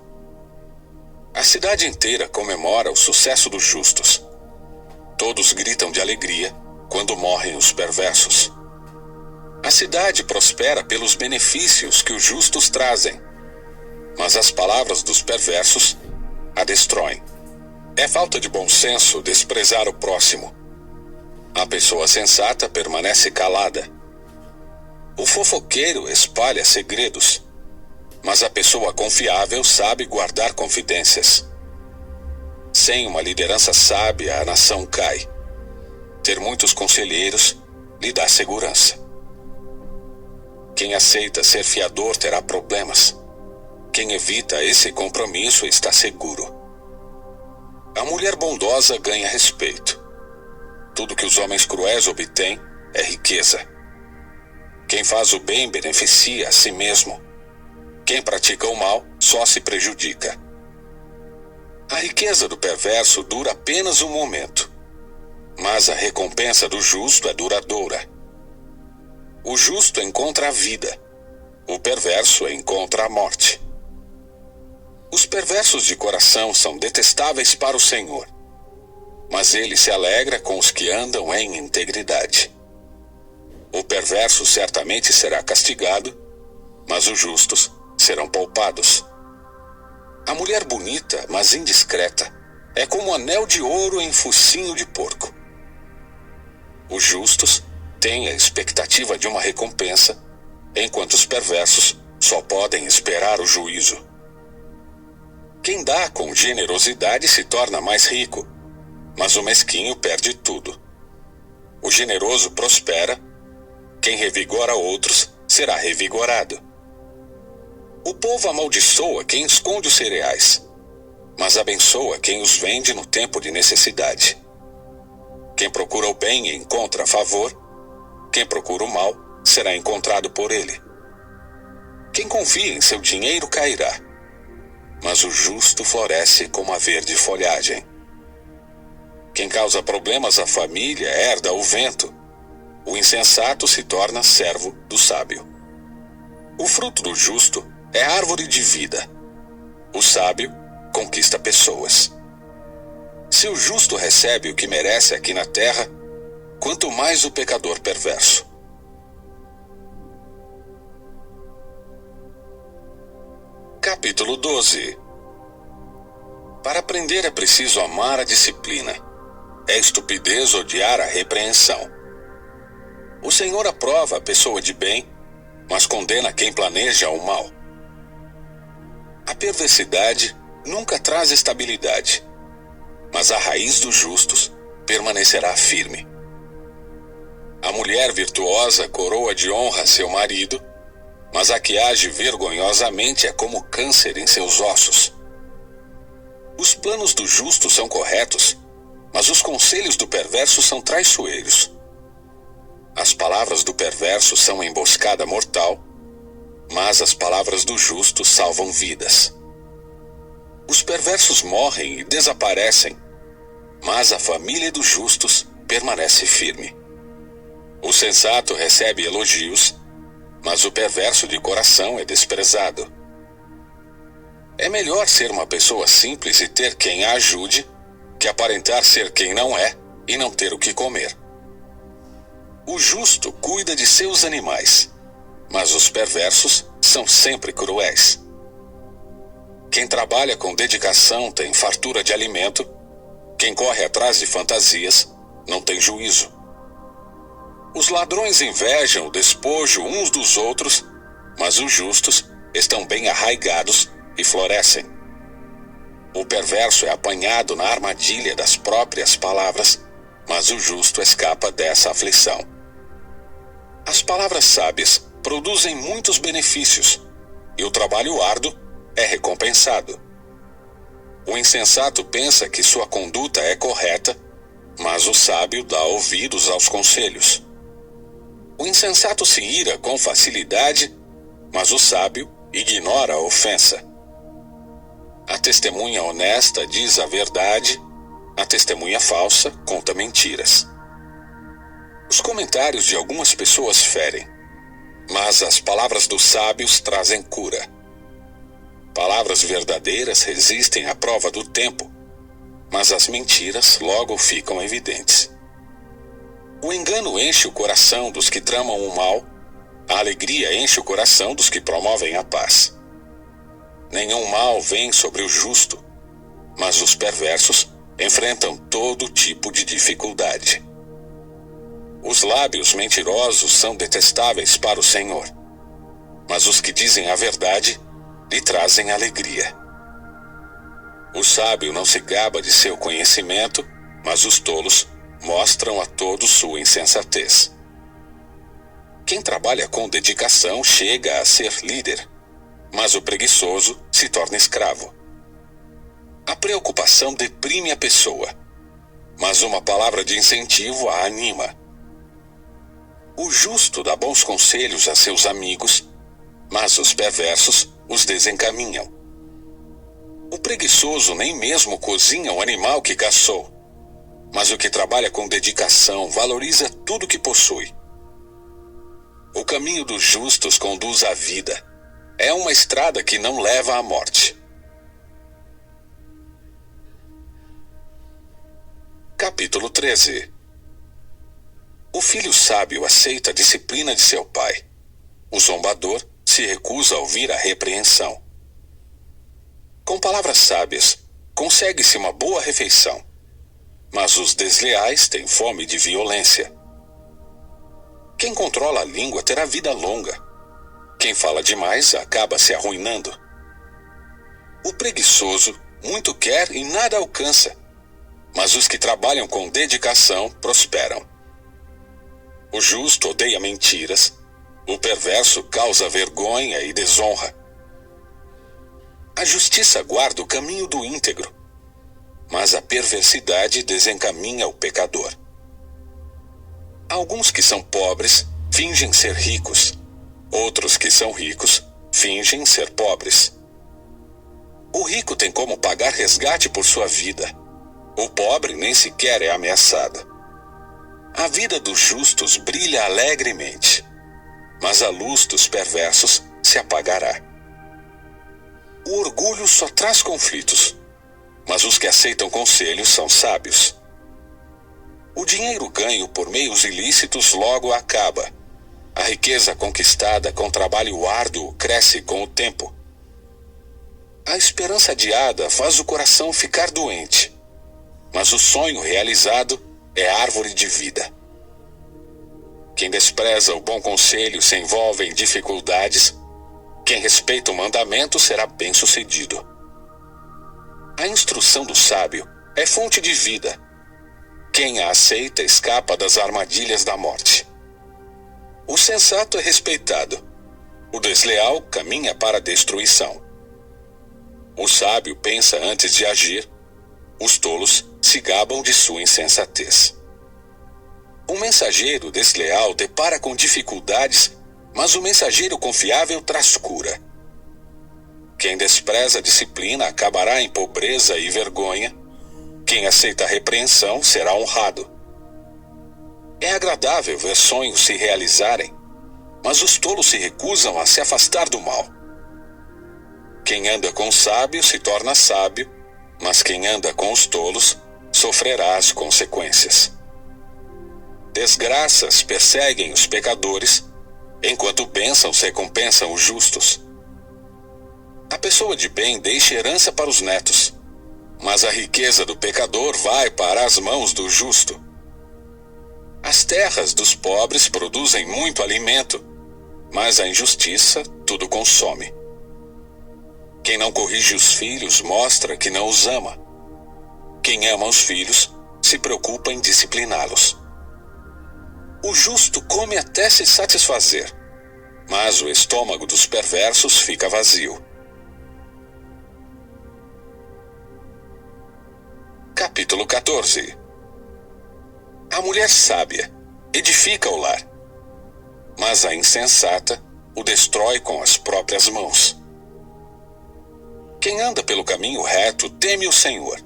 [SPEAKER 1] A cidade inteira comemora o sucesso dos justos. Todos gritam de alegria quando morrem os perversos. A cidade prospera pelos benefícios que os justos trazem, mas as palavras dos perversos a destroem. É falta de bom senso desprezar o próximo. A pessoa sensata permanece calada. O fofoqueiro espalha segredos, mas a pessoa confiável sabe guardar confidências. Sem uma liderança sábia, a nação cai. Ter muitos conselheiros lhe dá segurança. Quem aceita ser fiador terá problemas. Quem evita esse compromisso está seguro. A mulher bondosa ganha respeito. Tudo que os homens cruéis obtêm é riqueza. Quem faz o bem beneficia a si mesmo. Quem pratica o mal só se prejudica. A riqueza do perverso dura apenas um momento, mas a recompensa do justo é duradoura. O justo encontra a vida, o perverso encontra a morte. Os perversos de coração são detestáveis para o Senhor, mas ele se alegra com os que andam em integridade. O perverso certamente será castigado, mas os justos serão poupados. A mulher bonita, mas indiscreta, é como um anel de ouro em focinho de porco. Os justos têm a expectativa de uma recompensa, enquanto os perversos só podem esperar o juízo. Quem dá com generosidade se torna mais rico, mas o mesquinho perde tudo. O generoso prospera, quem revigora outros será revigorado. O povo amaldiçoa quem esconde os cereais, mas abençoa quem os vende no tempo de necessidade. Quem procura o bem encontra favor, quem procura o mal será encontrado por ele. Quem confia em seu dinheiro cairá, mas o justo floresce como a verde folhagem. Quem causa problemas à família herda o vento, o insensato se torna servo do sábio. O fruto do justo é árvore de vida, o sábio conquista pessoas. Se o justo recebe o que merece aqui na terra, quanto mais o pecador perverso. Capítulo 12. Para aprender é preciso amar a disciplina. É estupidez odiar a repreensão. O Senhor aprova a pessoa de bem, mas condena quem planeja o mal. A perversidade nunca traz estabilidade, mas a raiz dos justos permanecerá firme. A mulher virtuosa coroa de honra seu marido, mas a que age vergonhosamente é como câncer em seus ossos. Os planos do justo são corretos, mas os conselhos do perverso são traiçoeiros. As palavras do perverso são emboscada mortal, mas as palavras do justo salvam vidas. Os perversos morrem e desaparecem, mas a família dos justos permanece firme. O sensato recebe elogios, mas o perverso de coração é desprezado. É melhor ser uma pessoa simples e ter quem a ajude, que aparentar ser quem não é e não ter o que comer. O justo cuida de seus animais, mas os perversos são sempre cruéis. Quem trabalha com dedicação tem fartura de alimento, quem corre atrás de fantasias não tem juízo. Os ladrões invejam o despojo uns dos outros, mas os justos estão bem arraigados e florescem. O perverso é apanhado na armadilha das próprias palavras, mas o justo escapa dessa aflição. As palavras sábias produzem muitos benefícios, e o trabalho árduo é recompensado. O insensato pensa que sua conduta é correta, mas o sábio dá ouvidos aos conselhos. O insensato se ira com facilidade, mas o sábio ignora a ofensa. A testemunha honesta diz a verdade, a testemunha falsa conta mentiras. Os comentários de algumas pessoas ferem, mas as palavras dos sábios trazem cura. Palavras verdadeiras resistem à prova do tempo, mas as mentiras logo ficam evidentes. O engano enche o coração dos que tramam o mal, a alegria enche o coração dos que promovem a paz. Nenhum mal vem sobre o justo, mas os perversos enfrentam todo tipo de dificuldade. Os lábios mentirosos são detestáveis para o Senhor, mas os que dizem a verdade lhe trazem alegria. O sábio não se gaba de seu conhecimento, mas os tolos mostram a todos sua insensatez. Quem trabalha com dedicação chega a ser líder, mas o preguiçoso se torna escravo. A preocupação deprime a pessoa, mas uma palavra de incentivo a anima. O justo dá bons conselhos a seus amigos, mas os perversos os desencaminham. O preguiçoso nem mesmo cozinha o animal que caçou, mas o que trabalha com dedicação valoriza tudo que possui. O caminho dos justos conduz à vida. É uma estrada que não leva à morte. Capítulo 13. O filho sábio aceita a disciplina de seu pai. O zombador se recusa a ouvir a repreensão. Com palavras sábias, consegue-se uma boa refeição, mas os desleais têm fome de violência. Quem controla a língua terá vida longa. Quem fala demais acaba se arruinando. O preguiçoso muito quer e nada alcança, mas os que trabalham com dedicação prosperam. O justo odeia mentiras, o perverso causa vergonha e desonra. A justiça guarda o caminho do íntegro, mas a perversidade desencaminha o pecador. Alguns que são pobres fingem ser ricos, outros que são ricos fingem ser pobres. O rico tem como pagar resgate por sua vida. O pobre nem sequer é ameaçado. A vida dos justos brilha alegremente, mas a luz dos perversos se apagará. O orgulho só traz conflitos, mas os que aceitam conselhos são sábios. O dinheiro ganho por meios ilícitos logo acaba. A riqueza conquistada com trabalho árduo cresce com o tempo. A esperança adiada faz o coração ficar doente, mas o sonho realizado é árvore de vida. Quem despreza o bom conselho se envolve em dificuldades. Quem respeita o mandamento será bem-sucedido. A instrução do sábio é fonte de vida. Quem a aceita escapa das armadilhas da morte. O sensato é respeitado. O desleal caminha para a destruição. O sábio pensa antes de agir. Os tolos se gabam de sua insensatez. O mensageiro desleal depara com dificuldades, mas o mensageiro confiável traz cura. Quem despreza a disciplina acabará em pobreza e vergonha. Quem aceita a repreensão será honrado. É agradável ver sonhos se realizarem, mas os tolos se recusam a se afastar do mal. Quem anda com o sábio se torna sábio, mas quem anda com os tolos sofrerá as consequências. Desgraças perseguem os pecadores, enquanto bênçãos recompensam os justos. A pessoa de bem deixa herança para os netos, mas a riqueza do pecador vai para as mãos do justo. As terras dos pobres produzem muito alimento, mas a injustiça tudo consome. Quem não corrige os filhos mostra que não os ama. Quem ama os filhos se preocupa em discipliná-los. O justo come até se satisfazer, mas o estômago dos perversos fica vazio. Capítulo 14. A mulher sábia edifica o lar, mas a insensata o destrói com as próprias mãos. Quem anda pelo caminho reto teme o Senhor.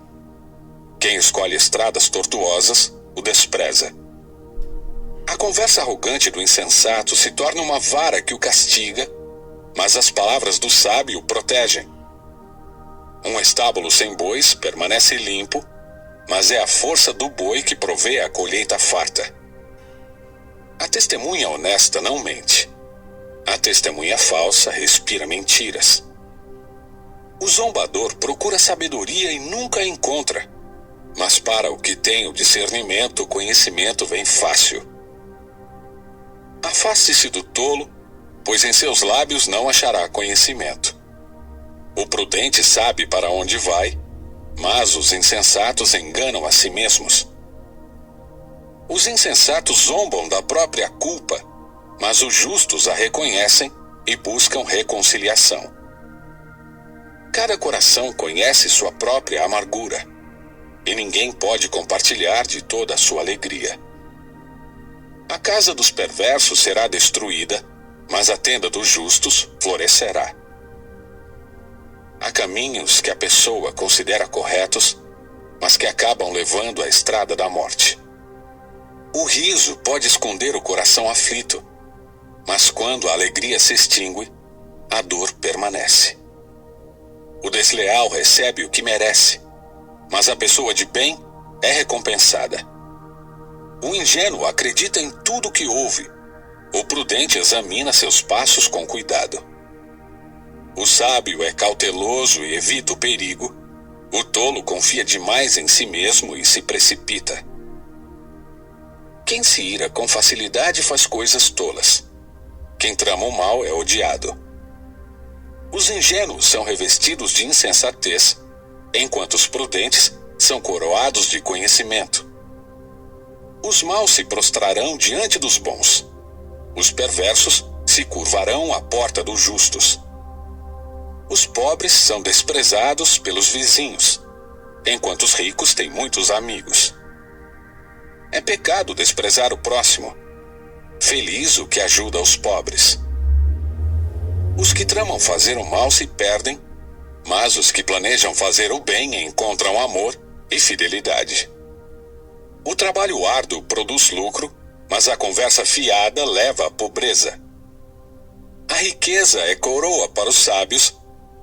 [SPEAKER 1] Quem escolhe estradas tortuosas o despreza. A conversa arrogante do insensato se torna uma vara que o castiga, mas as palavras do sábio o protegem. Um estábulo sem bois permanece limpo, mas é a força do boi que provê a colheita farta. A testemunha honesta não mente. A testemunha falsa respira mentiras. O zombador procura sabedoria e nunca a encontra, mas para o que tem o discernimento, o conhecimento vem fácil. Afaste-se do tolo, pois em seus lábios não achará conhecimento. O prudente sabe para onde vai, mas os insensatos enganam a si mesmos. Os insensatos zombam da própria culpa, mas os justos a reconhecem e buscam reconciliação. Cada coração conhece sua própria amargura, e ninguém pode compartilhar de toda a sua alegria. A casa dos perversos será destruída, mas a tenda dos justos florescerá. Há caminhos que a pessoa considera corretos, mas que acabam levando à estrada da morte. O riso pode esconder o coração aflito, mas quando a alegria se extingue, a dor permanece. O desleal recebe o que merece, mas a pessoa de bem é recompensada. O ingênuo acredita em tudo que ouve. O prudente examina seus passos com cuidado. O sábio é cauteloso e evita o perigo. O tolo confia demais em si mesmo e se precipita. Quem se ira com facilidade faz coisas tolas, Quem trama o mal é odiado. Os ingênuos são revestidos de insensatez, enquanto os prudentes são coroados de conhecimento. Os maus se prostrarão diante dos bons. Os perversos se curvarão à porta dos justos. Os pobres são desprezados pelos vizinhos, enquanto os ricos têm muitos amigos. É pecado desprezar o próximo. Feliz o que ajuda os pobres. Os que tramam fazer o mal se perdem, mas os que planejam fazer o bem encontram amor e fidelidade. O trabalho árduo produz lucro, mas a conversa fiada leva à pobreza. A riqueza é coroa para os sábios,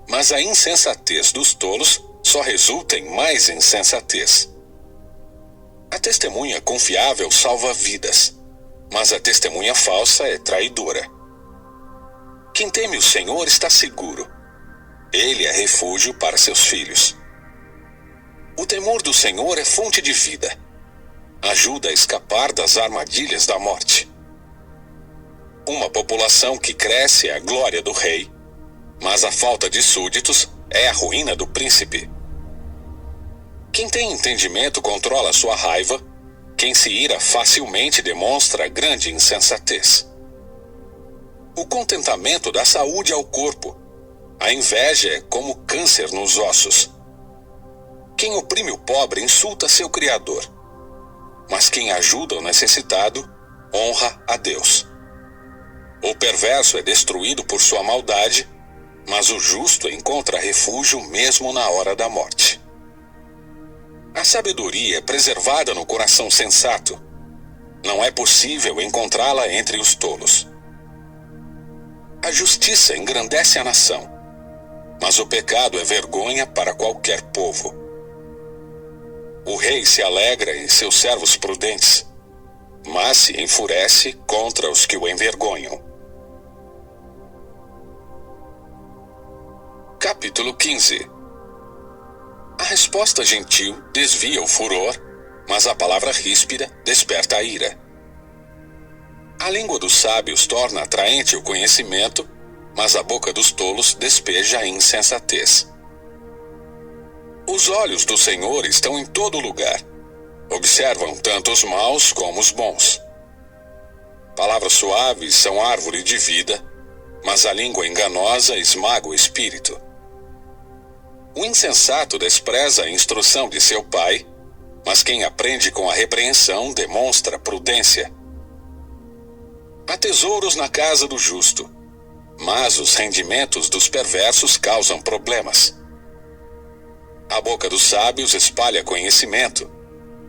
[SPEAKER 1] mas a insensatez dos tolos só resulta em mais insensatez. A testemunha confiável salva vidas, mas a testemunha falsa é traidora. Quem teme o Senhor está seguro. Ele é refúgio para seus filhos. O temor do Senhor é fonte de vida. Ajuda a escapar das armadilhas da morte. Uma população que cresce é a glória do rei, mas a falta de súditos é a ruína do príncipe. Quem tem entendimento controla sua raiva, quem se ira facilmente demonstra grande insensatez. O contentamento dá saúde ao corpo, a inveja é como câncer nos ossos. Quem oprime o pobre insulta seu Criador, mas quem ajuda o necessitado honra a Deus. O perverso é destruído por sua maldade, mas o justo encontra refúgio mesmo na hora da morte. A sabedoria é preservada no coração sensato. Não é possível encontrá-la entre os tolos. A justiça engrandece a nação, mas o pecado é vergonha para qualquer povo. O rei se alegra em seus servos prudentes, mas se enfurece contra os que o envergonham. Capítulo 15. A resposta gentil desvia o furor, mas a palavra ríspida desperta a ira. A língua dos sábios torna atraente o conhecimento, mas a boca dos tolos despeja a insensatez. Os olhos do Senhor estão em todo lugar. Observam tanto os maus como os bons. Palavras suaves são árvore de vida, mas a língua enganosa esmaga o espírito. O insensato despreza a instrução de seu pai, mas quem aprende com a repreensão demonstra prudência. Há tesouros na casa do justo, mas os rendimentos dos perversos causam problemas. A boca dos sábios espalha conhecimento,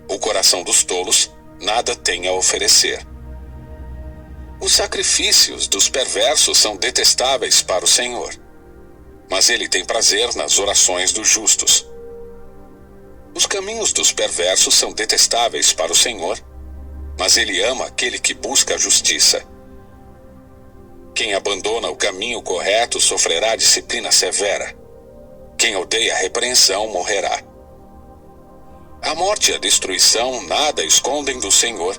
[SPEAKER 1] o coração dos tolos nada tem a oferecer. Os sacrifícios dos perversos são detestáveis para o Senhor, mas ele tem prazer nas orações dos justos. Os caminhos dos perversos são detestáveis para o Senhor, mas ele ama aquele que busca a justiça. Quem abandona o caminho correto sofrerá disciplina severa. Quem odeia a repreensão morrerá. A morte e a destruição nada escondem do Senhor,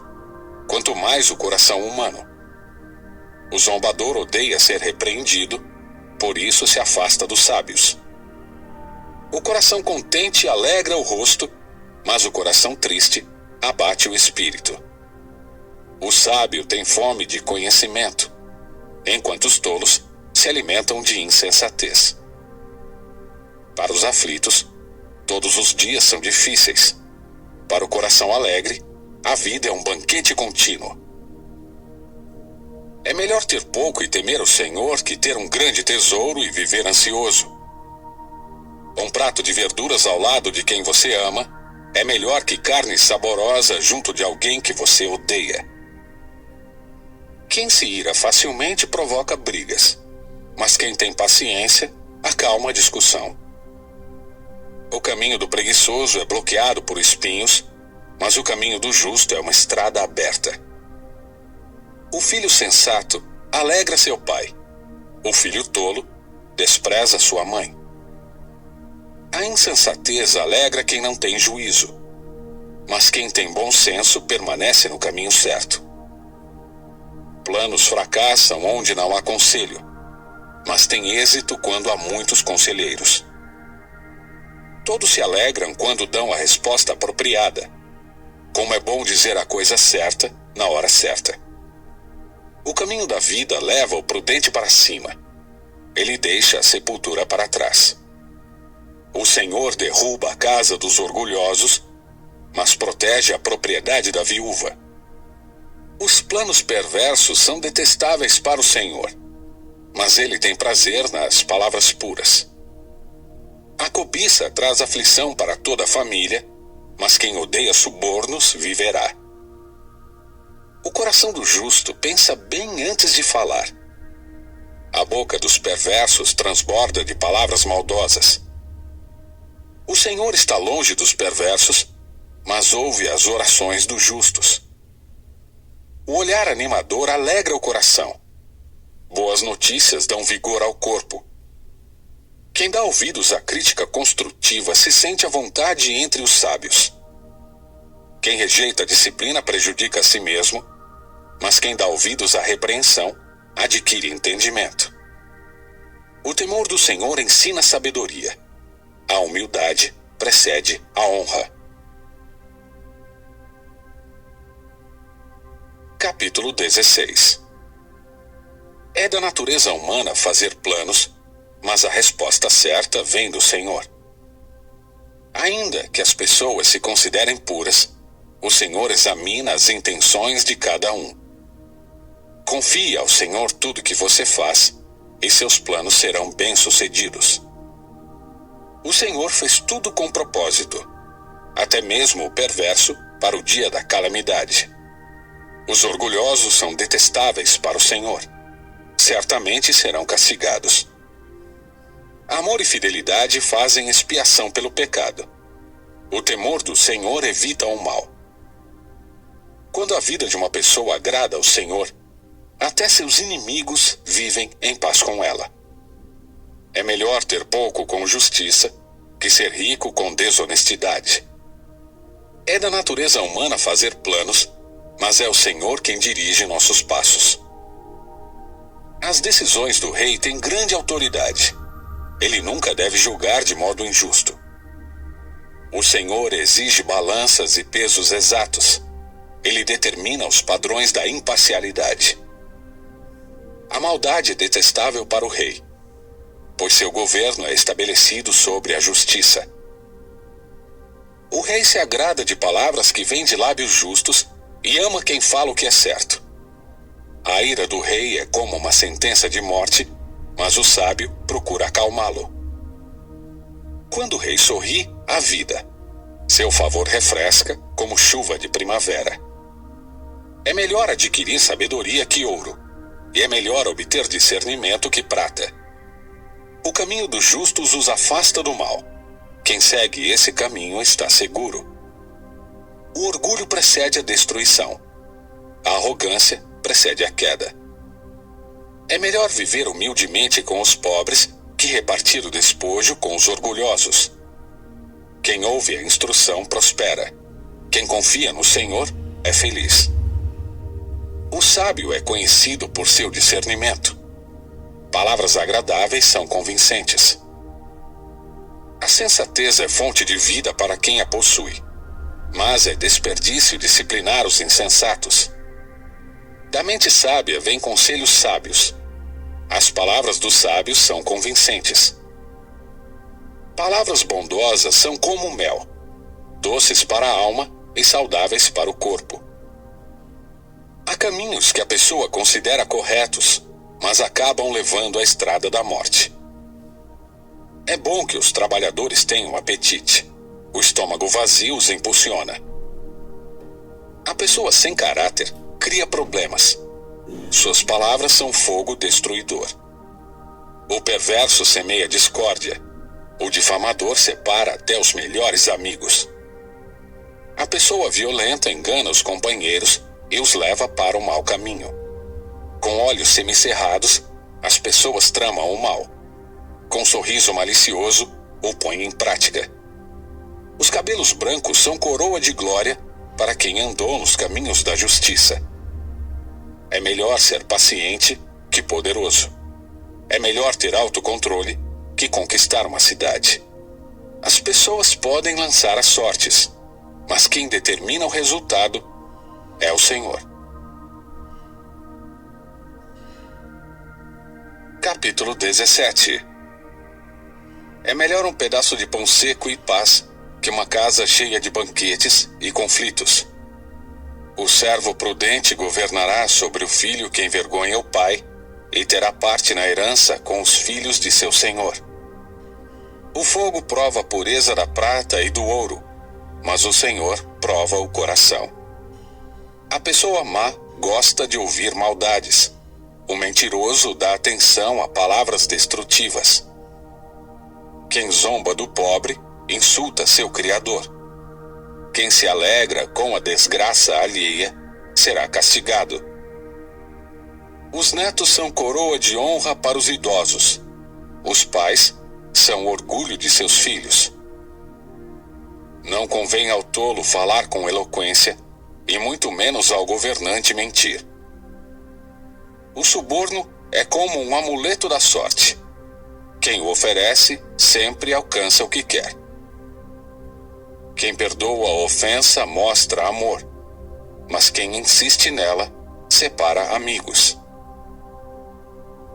[SPEAKER 1] quanto mais o coração humano. O zombador odeia ser repreendido, por isso se afasta dos sábios. O coração contente alegra o rosto, mas o coração triste abate o espírito. O sábio tem fome de conhecimento, enquanto os tolos se alimentam de insensatez. Para os aflitos, todos os dias são difíceis. Para o coração alegre, a vida é um banquete contínuo. É melhor ter pouco e temer o Senhor que ter um grande tesouro e viver ansioso. Um prato de verduras ao lado de quem você ama é melhor que carne saborosa junto de alguém que você odeia. Quem se ira facilmente provoca brigas, mas quem tem paciência acalma a discussão. O caminho do preguiçoso é bloqueado por espinhos, mas o caminho do justo é uma estrada aberta. O filho sensato alegra seu pai. O filho tolo despreza sua mãe. A insensatez alegra quem não tem juízo, mas quem tem bom senso permanece no caminho certo. planos fracassam onde não há conselho, mas têm êxito quando há muitos conselheiros. Todos se alegram quando dão a resposta apropriada. Como é bom dizer a coisa certa na hora certa. O caminho da vida leva o prudente para cima. Ele deixa a sepultura para trás. O Senhor derruba a casa dos orgulhosos, mas protege a propriedade da viúva. Os planos perversos são detestáveis para o Senhor, mas ele tem prazer nas palavras puras. A cobiça traz aflição para toda a família, mas quem odeia subornos viverá. O coração do justo pensa bem antes de falar. A boca dos perversos transborda de palavras maldosas. O Senhor está longe dos perversos, mas ouve as orações dos justos. O olhar animador alegra o coração. Boas notícias dão vigor ao corpo. Quem dá ouvidos à crítica construtiva se sente à vontade entre os sábios. Quem rejeita a disciplina prejudica a si mesmo, mas quem dá ouvidos à repreensão adquire entendimento. O temor do Senhor ensina sabedoria. A humildade precede a honra. Capítulo 16. É da natureza humana fazer planos, mas a resposta certa vem do Senhor. Ainda que as pessoas se considerem puras, o Senhor examina as intenções de cada um. Confie ao Senhor tudo que você faz, e seus planos serão bem-sucedidos. O Senhor fez tudo com propósito, até mesmo o perverso para o dia da calamidade. Os orgulhosos são detestáveis para o Senhor. Certamente serão castigados. Amor e fidelidade fazem expiação pelo pecado. O temor do Senhor evita o mal. Quando a vida de uma pessoa agrada ao Senhor, até seus inimigos vivem em paz com ela. É melhor ter pouco com justiça que ser rico com desonestidade. É da natureza humana fazer planos, mas é o Senhor quem dirige nossos passos. As decisões do rei têm grande autoridade. Ele nunca deve julgar de modo injusto. O Senhor exige balanças e pesos exatos. Ele determina os padrões da imparcialidade. A maldade é detestável para o rei, pois seu governo é estabelecido sobre a justiça. O rei se agrada de palavras que vêm de lábios justos e ama quem fala o que é certo. A ira do rei é como uma sentença de morte, mas o sábio procura acalmá-lo. Quando o rei sorri, há vida. Seu favor refresca como chuva de primavera. É melhor adquirir sabedoria que ouro, e é melhor obter discernimento que prata. O caminho dos justos os afasta do mal. Quem segue esse caminho está seguro. O orgulho precede a destruição. A arrogância precede a queda. É melhor viver humildemente com os pobres que repartir o despojo com os orgulhosos. Quem ouve a instrução prospera. Quem confia no Senhor é feliz. O sábio é conhecido por seu discernimento. Palavras agradáveis são convincentes. A sensatez é fonte de vida para quem a possui, mas é desperdício disciplinar os insensatos. Da mente sábia vem conselhos sábios. As palavras dos sábios são convincentes. Palavras bondosas são como mel, doces para a alma e saudáveis para o corpo. Há caminhos que a pessoa considera corretos, mas acabam levando à estrada da morte. É bom que os trabalhadores tenham apetite. O estômago vazio os impulsiona. A pessoa sem caráter cria problemas. Suas palavras são fogo destruidor. O perverso semeia discórdia. O difamador separa até os melhores amigos. A pessoa violenta engana os companheiros e os leva para o mau caminho. Com olhos semicerrados, as pessoas tramam o mal. Com sorriso malicioso, o põem em prática. Os cabelos brancos são coroa de glória para quem andou nos caminhos da justiça. É melhor ser paciente que poderoso. É melhor ter autocontrole que conquistar uma cidade. As pessoas podem lançar as sortes, mas quem determina o resultado é o Senhor. Capítulo 17. É melhor um pedaço de pão seco e paz que uma casa cheia de banquetes e conflitos. O servo prudente governará sobre o filho que envergonha o pai e terá parte na herança com os filhos de seu senhor. O fogo prova a pureza da prata e do ouro, mas o Senhor prova o coração. A pessoa má gosta de ouvir maldades. O mentiroso dá atenção a palavras destrutivas. Quem zomba do pobre insulta seu Criador. Quem se alegra com a desgraça alheia será castigado. Os netos são coroa de honra para os idosos. Os pais são orgulho de seus filhos. Não convém ao tolo falar com eloquência, e muito menos ao governante mentir. O suborno é como um amuleto da sorte. Quem o oferece sempre alcança o que quer. Quem perdoa a ofensa mostra amor, mas quem insiste nela separa amigos.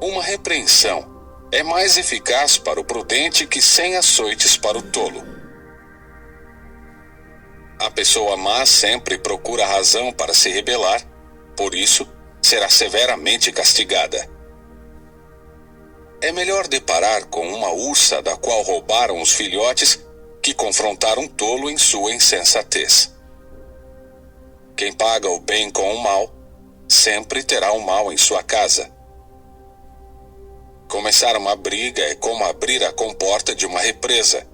[SPEAKER 1] Uma repreensão é mais eficaz para o prudente que 100 açoites para o tolo. A pessoa má sempre procura razão para se rebelar, por isso será severamente castigada. É melhor deparar com uma ursa da qual roubaram os filhotes que confrontar um tolo em sua insensatez. Quem paga o bem com o mal, sempre terá o mal em sua casa. Começar uma briga é como abrir a comporta de uma represa.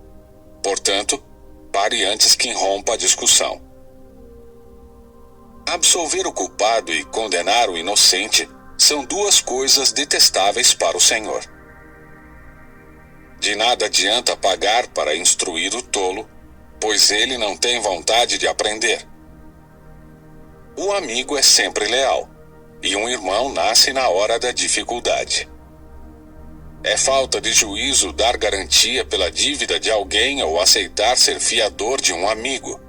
[SPEAKER 1] Portanto, pare antes que irrompa a discussão. Absolver o culpado e condenar o inocente são duas coisas detestáveis para o Senhor. De nada adianta pagar para instruir o tolo, pois ele não tem vontade de aprender. O amigo é sempre leal, e um irmão nasce na hora da dificuldade. É falta de juízo dar garantia pela dívida de alguém ou aceitar ser fiador de um amigo.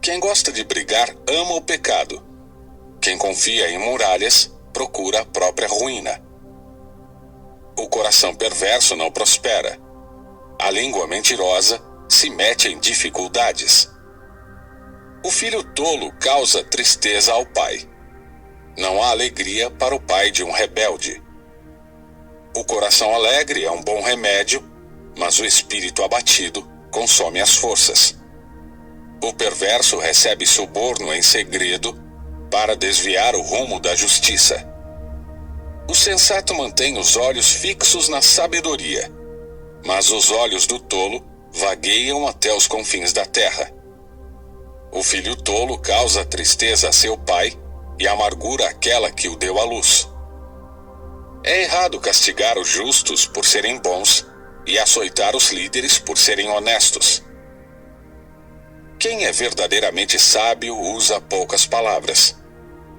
[SPEAKER 1] Quem gosta de brigar ama o pecado. Quem confia em muralhas procura a própria ruína. O coração perverso não prospera. A língua mentirosa se mete em dificuldades. O filho tolo causa tristeza ao pai. Não há alegria para o pai de um rebelde. O coração alegre é um bom remédio, mas o espírito abatido consome as forças. O perverso recebe suborno em segredo para desviar o rumo da justiça. O sensato mantém os olhos fixos na sabedoria, mas os olhos do tolo vagueiam até os confins da terra. O filho tolo causa tristeza a seu pai e amargura àquela que o deu à luz. É errado castigar os justos por serem bons e açoitar os líderes por serem honestos. Quem é verdadeiramente sábio usa poucas palavras.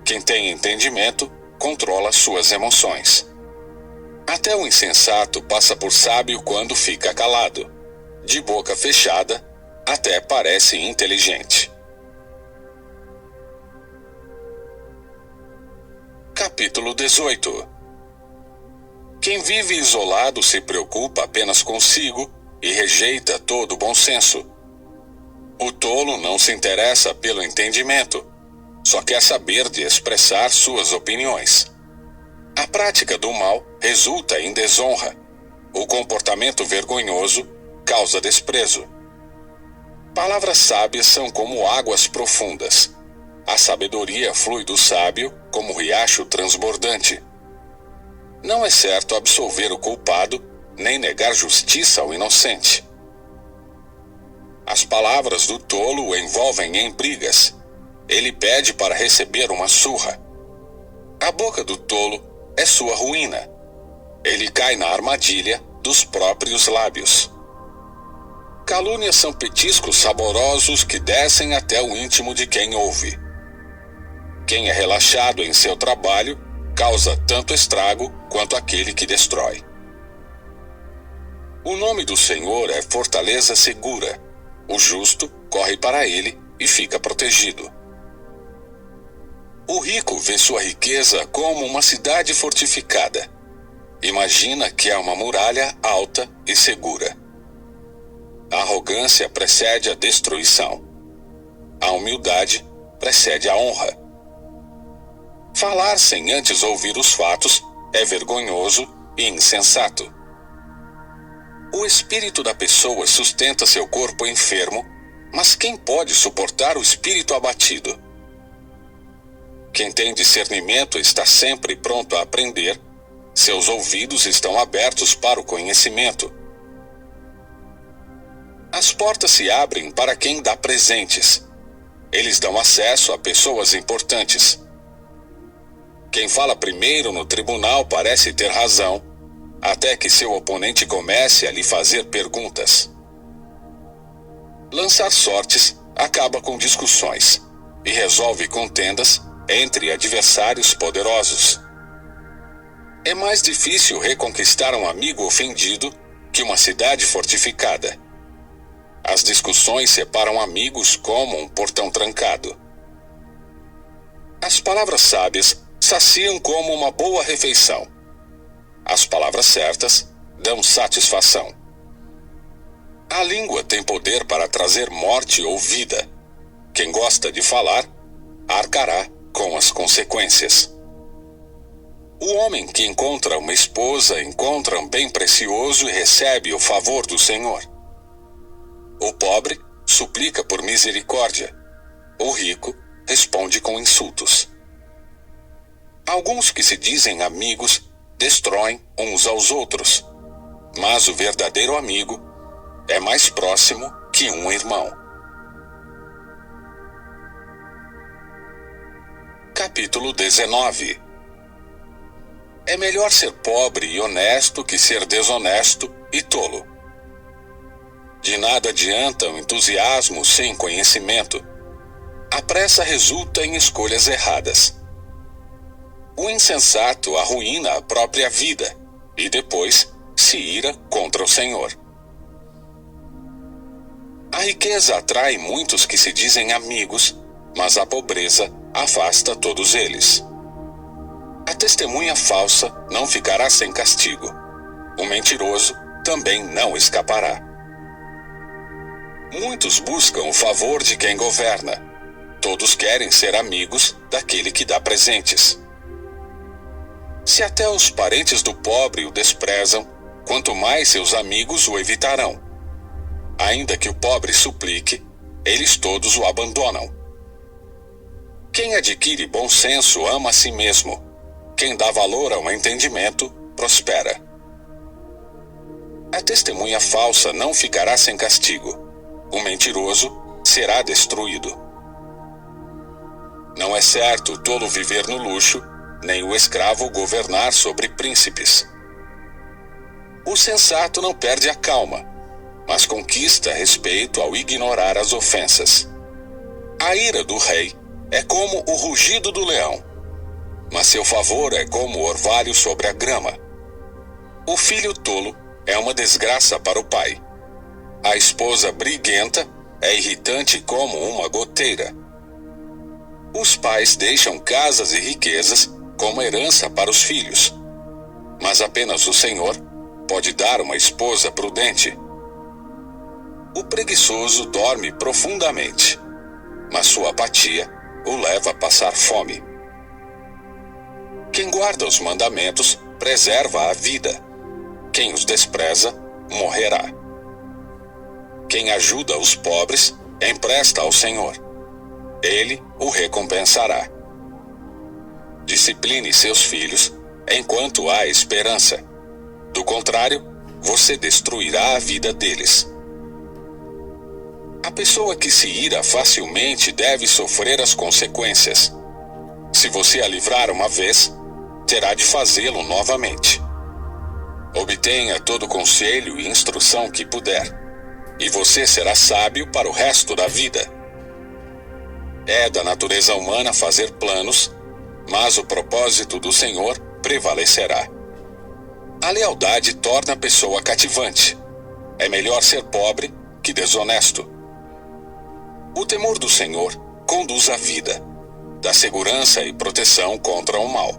[SPEAKER 1] Quem tem entendimento controla suas emoções. Até o insensato passa por sábio quando fica calado. De boca fechada, até parece inteligente. Capítulo 18. Quem vive isolado se preocupa apenas consigo e rejeita todo o bom senso. O tolo não se interessa pelo entendimento, só quer saber de expressar suas opiniões. A prática do mal resulta em desonra. O comportamento vergonhoso causa desprezo. Palavras sábias são como águas profundas. A sabedoria flui do sábio como riacho transbordante. Não é certo absolver o culpado, nem negar justiça ao inocente. As palavras do tolo o envolvem em brigas. Ele pede para receber uma surra. A boca do tolo é sua ruína. Ele cai na armadilha dos próprios lábios. Calúnias são petiscos saborosos que descem até o íntimo de quem ouve. Quem é relaxado em seu trabalho causa tanto estrago quanto aquele que destrói. O nome do Senhor é fortaleza segura. O justo corre para ele e fica protegido. O rico vê sua riqueza como uma cidade fortificada. Imagina que é uma muralha alta e segura. A arrogância precede a destruição. A humildade precede a honra. Falar sem antes ouvir os fatos é vergonhoso e insensato. O espírito da pessoa sustenta seu corpo enfermo, mas quem pode suportar o espírito abatido? Quem tem discernimento está sempre pronto a aprender, seus ouvidos estão abertos para o conhecimento. As portas se abrem para quem dá presentes. Eles dão acesso a pessoas importantes. Quem fala primeiro no tribunal parece ter razão, até que seu oponente comece a lhe fazer perguntas. Lançar sortes acaba com discussões e resolve contendas entre adversários poderosos. É mais difícil reconquistar um amigo ofendido que uma cidade fortificada. As discussões separam amigos como um portão trancado. As palavras sábias saciam como uma boa refeição. As palavras certas dão satisfação. A língua tem poder para trazer morte ou vida. Quem gosta de falar, arcará com as consequências. O homem que encontra uma esposa encontra um bem precioso e recebe o favor do Senhor. O pobre suplica por misericórdia. O rico responde com insultos. Alguns que se dizem amigos destroem uns aos outros, mas o verdadeiro amigo é mais próximo que um irmão. Capítulo 19. É melhor ser pobre e honesto que ser desonesto e tolo. De nada adianta o entusiasmo sem conhecimento. A pressa resulta em escolhas erradas. O insensato arruína a própria vida e depois se ira contra o Senhor. A riqueza atrai muitos que se dizem amigos, mas a pobreza afasta todos eles. A testemunha falsa não ficará sem castigo. O mentiroso também não escapará. Muitos buscam o favor de quem governa. Todos querem ser amigos daquele que dá presentes. Se até os parentes do pobre o desprezam, quanto mais seus amigos o evitarão. Ainda que o pobre suplique, eles todos o abandonam. Quem adquire bom senso ama a si mesmo. Quem dá valor ao entendimento, prospera. A testemunha falsa não ficará sem castigo. O mentiroso será destruído. Não é certo o tolo viver no luxo, nem o escravo governar sobre príncipes. O sensato não perde a calma, mas conquista respeito ao ignorar as ofensas. A ira do rei é como o rugido do leão, mas seu favor é como o orvalho sobre a grama. O filho tolo é uma desgraça para o pai. A esposa briguenta é irritante como uma goteira. Os pais deixam casas e riquezas como herança para os filhos, mas apenas o Senhor pode dar uma esposa prudente. O preguiçoso dorme profundamente, mas sua apatia o leva a passar fome. Quem guarda os mandamentos preserva a vida. Quem os despreza morrerá. Quem ajuda os pobres empresta ao Senhor. Ele o recompensará. Discipline seus filhos enquanto há esperança. Do contrário, você destruirá a vida deles. A pessoa que se ira facilmente deve sofrer as consequências. Se você a livrar uma vez, terá de fazê-lo novamente. Obtenha todo conselho e instrução que puder, e você será sábio para o resto da vida. É da natureza humana fazer planos, mas o propósito do Senhor prevalecerá. A lealdade torna a pessoa cativante. É melhor ser pobre que desonesto. O temor do Senhor conduz à vida, dá segurança e proteção contra o mal.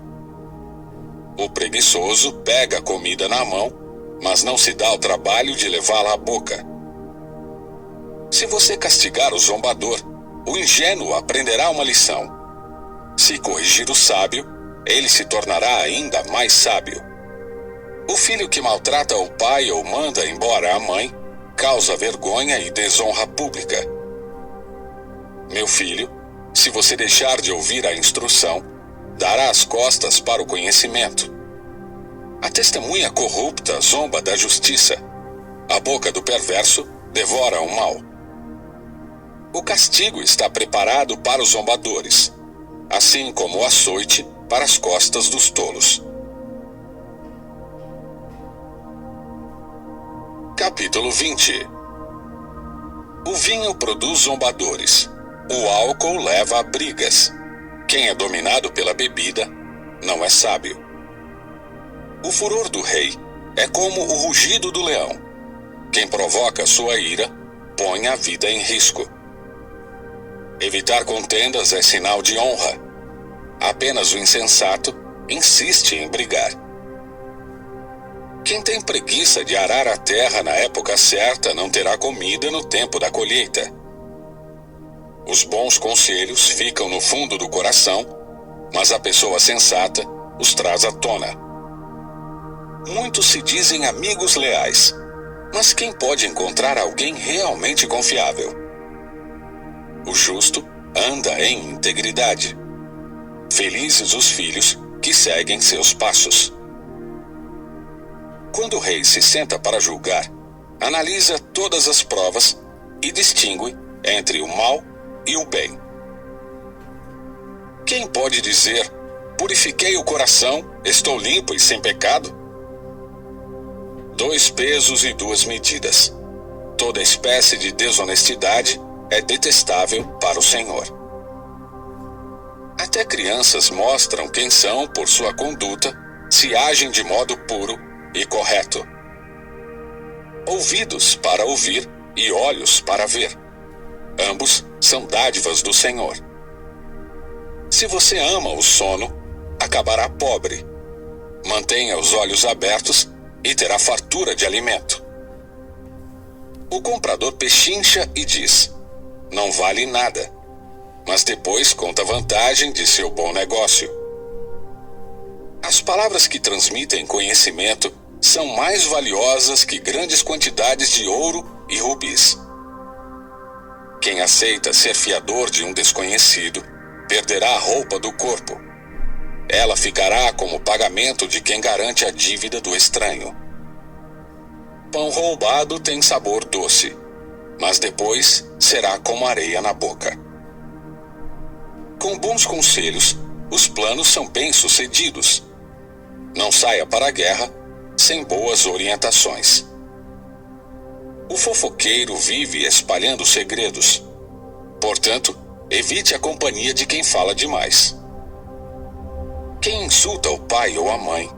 [SPEAKER 1] O preguiçoso pega a comida na mão, mas não se dá o trabalho de levá-la à boca. Se você castigar o zombador, o ingênuo aprenderá uma lição. Se corrigir o sábio, ele se tornará ainda mais sábio. O filho que maltrata o pai ou manda embora a mãe causa vergonha e desonra pública. Meu filho, se você deixar de ouvir a instrução, dará as costas para o conhecimento. A testemunha corrupta zomba da justiça. A boca do perverso devora o mal. O castigo está preparado para os zombadores, assim como o açoite para as costas dos tolos. Capítulo 20. O vinho produz zombadores. O álcool leva a brigas. Quem é dominado pela bebida não é sábio. O furor do rei é como o rugido do leão. Quem provoca sua ira põe a vida em risco. Evitar contendas é sinal de honra. Apenas o insensato insiste em brigar. Quem tem preguiça de arar a terra na época certa não terá comida no tempo da colheita. Os bons conselhos ficam no fundo do coração, mas a pessoa sensata os traz à tona. Muitos se dizem amigos leais, mas quem pode encontrar alguém realmente confiável? O justo anda em integridade. Felizes os filhos que seguem seus passos. Quando o rei se senta para julgar, analisa todas as provas e distingue entre o mal e o bem. Quem pode dizer, purifiquei o coração, estou limpo e sem pecado? 2 pesos e 2 medidas. Toda espécie de desonestidade é detestável para o Senhor. Até crianças mostram quem são por sua conduta, se agem de modo puro e correto. Ouvidos para ouvir e olhos para ver. Ambos são dádivas do Senhor. Se você ama o sono, acabará pobre. Mantenha os olhos abertos e terá fartura de alimento. O comprador pechincha e diz, não vale nada, mas depois conta vantagem de seu bom negócio. As palavras que transmitem conhecimento são mais valiosas que grandes quantidades de ouro e rubis. Quem aceita ser fiador de um desconhecido, perderá a roupa do corpo. Ela ficará como pagamento de quem garante a dívida do estranho. Pão roubado tem sabor doce, mas depois será como areia na boca. Com bons conselhos, os planos são bem-sucedidos. Não saia para a guerra sem boas orientações. O fofoqueiro vive espalhando segredos. Portanto, evite a companhia de quem fala demais. Quem insulta o pai ou a mãe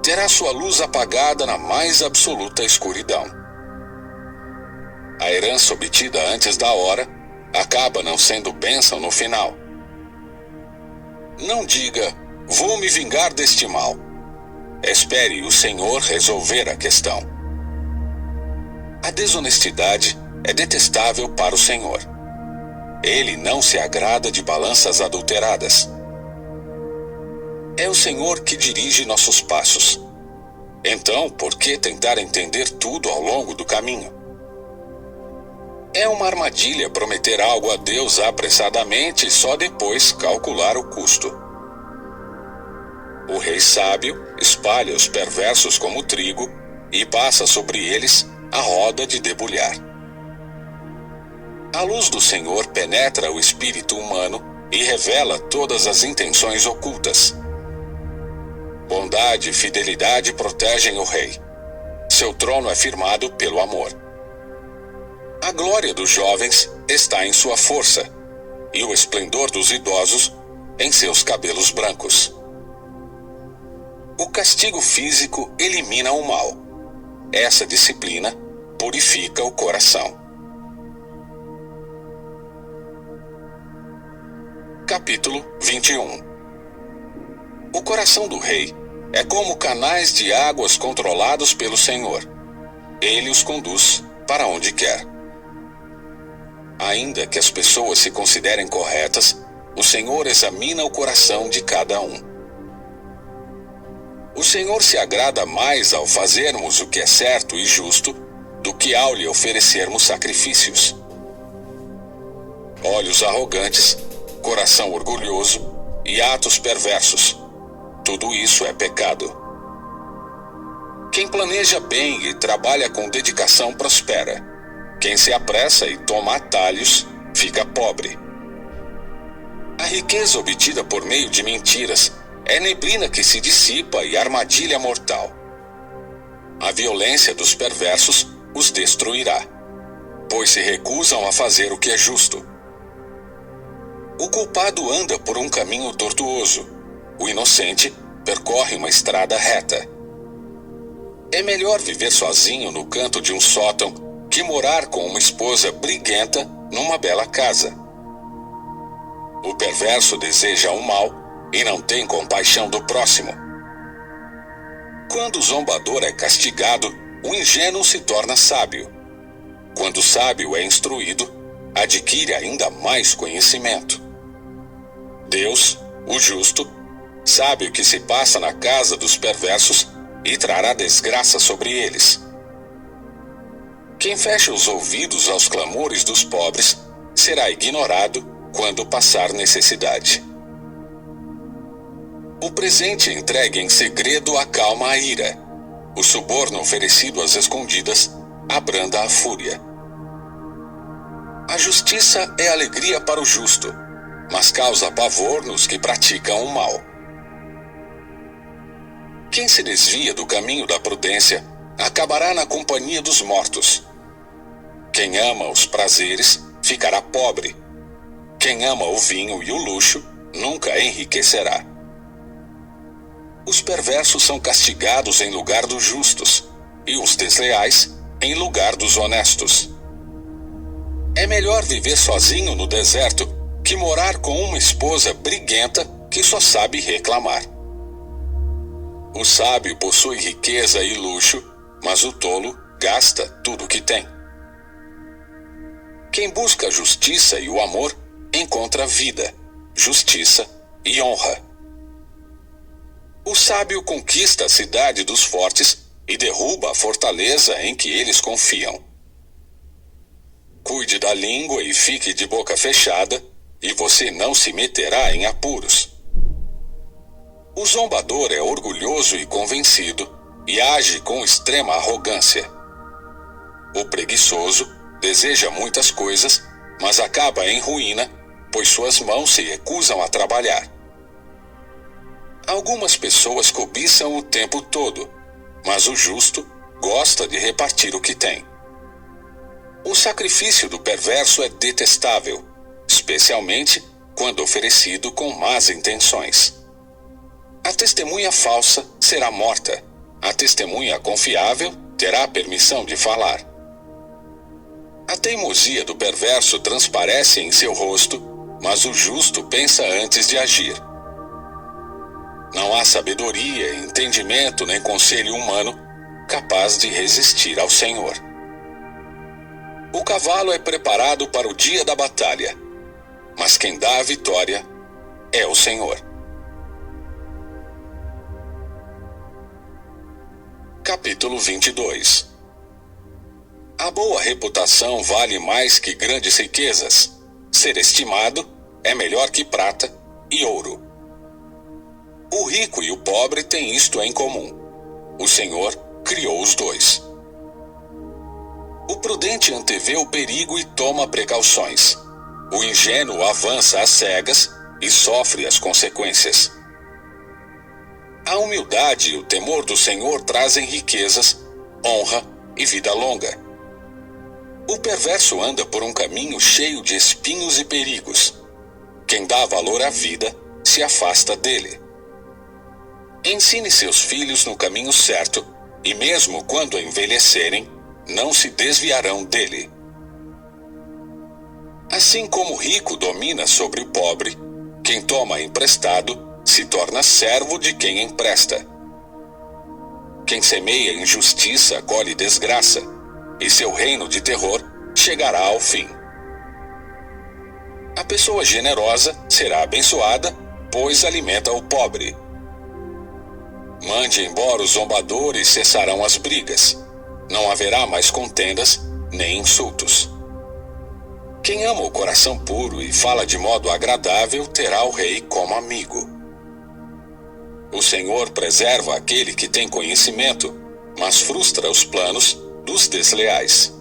[SPEAKER 1] terá sua luz apagada na mais absoluta escuridão. A herança obtida antes da hora acaba não sendo bênção no final. Não diga, vou me vingar deste mal. Espere o Senhor resolver a questão. A desonestidade é detestável para o Senhor. Ele não se agrada de balanças adulteradas. É o Senhor que dirige nossos passos. Então, por que tentar entender tudo ao longo do caminho? É uma armadilha prometer algo a Deus apressadamente e só depois calcular o custo. O rei sábio espalha os perversos como trigo e passa sobre eles a roda de debulhar. A luz do Senhor penetra o espírito humano e revela todas as intenções ocultas. Bondade e fidelidade protegem o rei. Seu trono é firmado pelo amor. A glória dos jovens está em sua força. e o esplendor dos idosos em seus cabelos brancos. O castigo físico elimina o mal. Essa disciplina purifica o coração. Capítulo 21. O coração do rei é como canais de águas controlados pelo Senhor. Ele os conduz para onde quer. Ainda que as pessoas se considerem corretas, o Senhor examina o coração de cada um. O Senhor se agrada mais ao fazermos o que é certo e justo do que ao lhe oferecermos sacrifícios. Olhos arrogantes, coração orgulhoso e atos perversos. Tudo isso é pecado. Quem planeja bem e trabalha com dedicação prospera. Quem se apressa e toma atalhos fica pobre. A riqueza obtida por meio de mentiras é neblina que se dissipa e armadilha mortal. A violência dos perversos os destruirá, pois se recusam a fazer o que é justo. O culpado anda por um caminho tortuoso. O inocente percorre uma estrada reta. É melhor viver sozinho no canto de um sótão que morar com uma esposa briguenta numa bela casa. O perverso deseja o mal e não tem compaixão do próximo. Quando o zombador é castigado, o ingênuo se torna sábio. Quando o sábio é instruído, adquire ainda mais conhecimento. Deus, o justo, sabe o que se passa na casa dos perversos e trará desgraça sobre eles. Quem fecha os ouvidos aos clamores dos pobres será ignorado quando passar necessidade. O presente entregue em segredo acalma a ira. O suborno oferecido às escondidas abranda a fúria. A justiça é alegria para o justo, mas causa pavor nos que praticam o mal. Quem se desvia do caminho da prudência acabará na companhia dos mortos. Quem ama os prazeres ficará pobre. Quem ama o vinho e o luxo nunca enriquecerá. Os perversos são castigados em lugar dos justos, e os desleais em lugar dos honestos. É melhor viver sozinho no deserto que morar com uma esposa briguenta que só sabe reclamar. O sábio possui riqueza e luxo, mas o tolo gasta tudo o que tem. Quem busca a justiça e o amor encontra vida, justiça e honra. O sábio conquista a cidade dos fortes e derruba a fortaleza em que eles confiam. Cuide da língua e fique de boca fechada, e você não se meterá em apuros. O zombador é orgulhoso e convencido e age com extrema arrogância. O preguiçoso deseja muitas coisas, mas acaba em ruína, pois suas mãos se recusam a trabalhar. Algumas pessoas cobiçam o tempo todo, mas o justo gosta de repartir o que tem. O sacrifício do perverso é detestável, especialmente quando oferecido com más intenções. A testemunha falsa será morta. A testemunha confiável terá a permissão de falar. A teimosia do perverso transparece em seu rosto, mas o justo pensa antes de agir. Não há sabedoria, entendimento nem conselho humano capaz de resistir ao Senhor. O cavalo é preparado para o dia da batalha, mas quem dá a vitória é o Senhor. Capítulo 22. A boa reputação vale mais que grandes riquezas. Ser estimado é melhor que prata e ouro. O rico e o pobre têm isto em comum: o Senhor criou os dois. O prudente antevê o perigo e toma precauções. O ingênuo avança às cegas e sofre as consequências. A humildade e o temor do Senhor trazem riquezas, honra e vida longa. O perverso anda por um caminho cheio de espinhos e perigos, Quem dá valor à vida se afasta dele. Ensine seus filhos no caminho certo, e mesmo quando envelhecerem, não se desviarão dele. Assim como o rico domina sobre o pobre, quem toma emprestado se torna servo de quem empresta. Quem semeia injustiça colhe desgraça, e seu reino de terror chegará ao fim. A pessoa generosa será abençoada, pois alimenta o pobre. Mande embora os zombadores, cessarão as brigas. Não haverá mais contendas nem insultos. Quem ama o coração puro e fala de modo agradável terá o rei como amigo. O Senhor preserva aquele que tem conhecimento, mas frustra os planos dos desleais.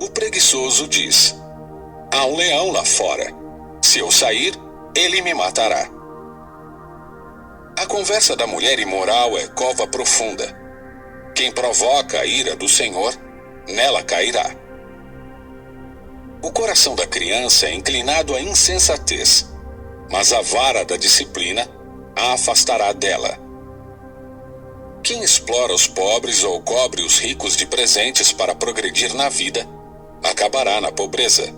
[SPEAKER 1] O preguiçoso diz: há um leão lá fora. Se eu sair, ele me matará. A conversa da mulher imoral é cova profunda. Quem provoca a ira do Senhor, nela cairá. O coração da criança é inclinado à insensatez, mas a vara da disciplina a afastará dela. Quem explora os pobres ou cobre os ricos de presentes para progredir na vida, acabará na pobreza.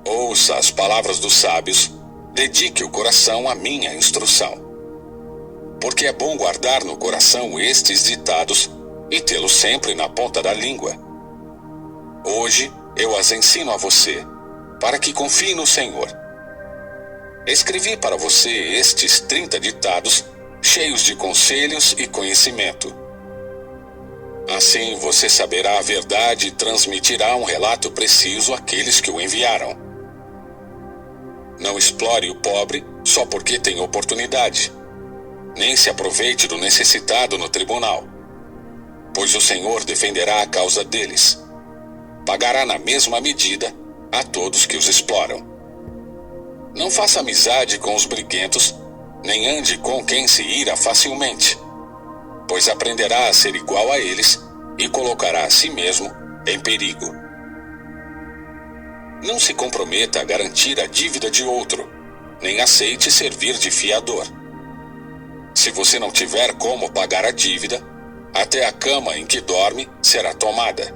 [SPEAKER 1] Ouça as palavras dos sábios, dedique o coração à minha instrução. Porque é bom guardar no coração estes ditados e tê-los sempre na ponta da língua. Hoje eu as ensino a você, para que confie no Senhor. Escrevi para você estes 30 ditados, cheios de conselhos e conhecimento. Assim você saberá a verdade e transmitirá um relato preciso àqueles que o enviaram. Não explore o pobre só porque tem oportunidade. Nem se aproveite do necessitado no tribunal, pois o Senhor defenderá a causa deles. Pagará na mesma medida a todos que os exploram. Não faça amizade com os briguentos, nem ande com quem se ira facilmente, pois aprenderá a ser igual a eles e colocará a si mesmo em perigo. Não se comprometa a garantir a dívida de outro, nem aceite servir de fiador. Se você não tiver como pagar a dívida, até a cama em que dorme será tomada.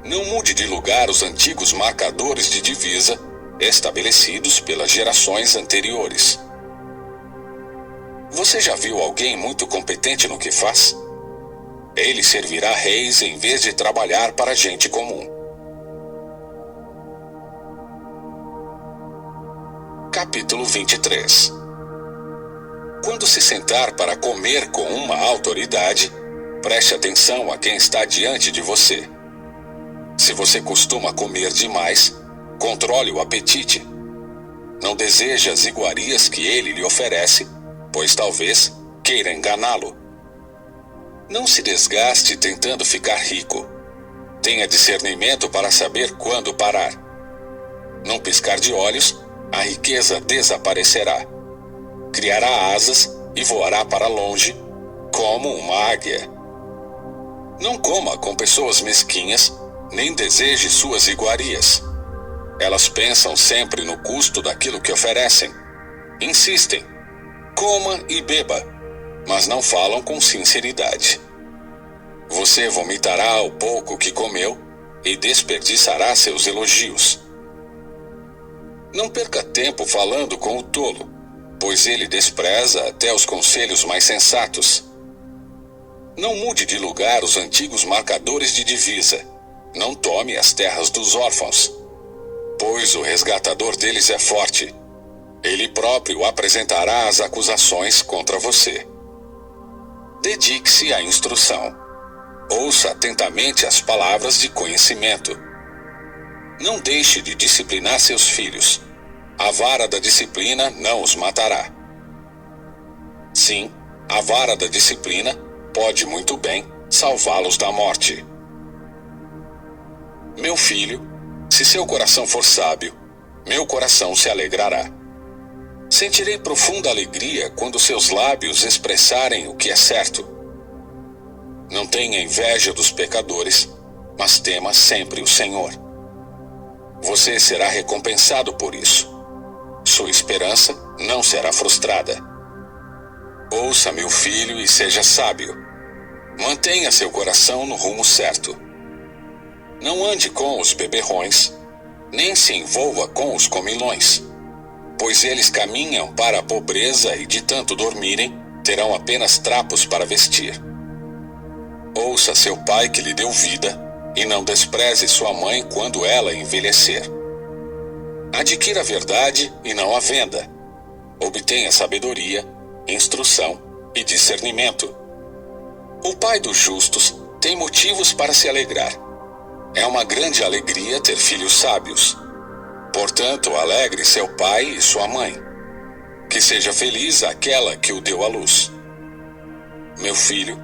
[SPEAKER 1] Não mude de lugar os antigos marcadores de divisa estabelecidos pelas gerações anteriores. Você já viu alguém muito competente no que faz? Ele servirá reis em vez de trabalhar para gente comum. Capítulo 23. Quando se sentar para comer com uma autoridade, preste atenção a quem está diante de você. Se você costuma comer demais, controle o apetite. Não deseje as iguarias que ele lhe oferece, pois talvez queira enganá-lo. Não se desgaste tentando ficar rico. Tenha discernimento para saber quando parar. Num piscar de olhos, a riqueza desaparecerá. Criará asas e voará para longe, como uma águia. Não coma com pessoas mesquinhas, nem deseje suas iguarias. Elas pensam sempre no custo daquilo que oferecem. Insistem. Coma e beba, mas não falam com sinceridade. Você vomitará o pouco que comeu e desperdiçará seus elogios. Não perca tempo falando com o tolo, pois ele despreza até os conselhos mais sensatos. Não mude de lugar os antigos marcadores de divisa. Não tome as terras dos órfãos, pois o resgatador deles é forte. Ele próprio apresentará as acusações contra você. Dedique-se à instrução. Ouça atentamente as palavras de conhecimento. Não deixe de disciplinar seus filhos. A vara da disciplina não os matará. Sim, a vara da disciplina pode muito bem salvá-los da morte. Meu filho, se seu coração for sábio, meu coração se alegrará. Sentirei profunda alegria quando seus lábios expressarem o que é certo. Não tenha inveja dos pecadores, mas tema sempre o Senhor. Você será recompensado por isso. Sua esperança não será frustrada. Ouça, meu filho, e seja sábio. Mantenha seu coração no rumo certo. Não ande com os beberrões, nem se envolva com os comilões, pois eles caminham para a pobreza e de tanto dormirem, terão apenas trapos para vestir. Ouça seu pai que lhe deu vida, e não despreze sua mãe quando ela envelhecer. Adquira a verdade e não a venda. Obtenha sabedoria, instrução e discernimento. O pai dos justos tem motivos para se alegrar. É uma grande alegria ter filhos sábios. Portanto, alegre seu pai e sua mãe. Que seja feliz aquela que o deu à luz. Meu filho,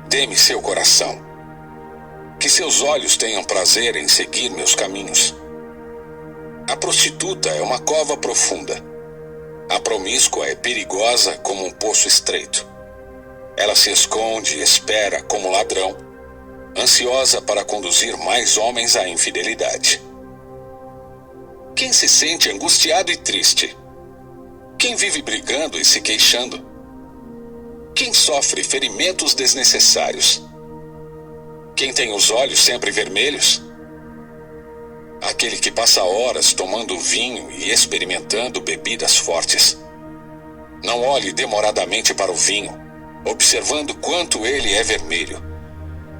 [SPEAKER 1] dê-me seu coração. Que seus olhos tenham prazer em seguir meus caminhos. A prostituta é uma cova profunda. A promíscua é perigosa como um poço estreito. Ela se esconde e espera como ladrão, ansiosa para conduzir mais homens à infidelidade. Quem se sente angustiado e triste? Quem vive brigando e se queixando? Quem sofre ferimentos desnecessários? Quem tem os olhos sempre vermelhos? Aquele que passa horas tomando vinho e experimentando bebidas fortes. Não olhe demoradamente para o vinho, observando quanto ele é vermelho,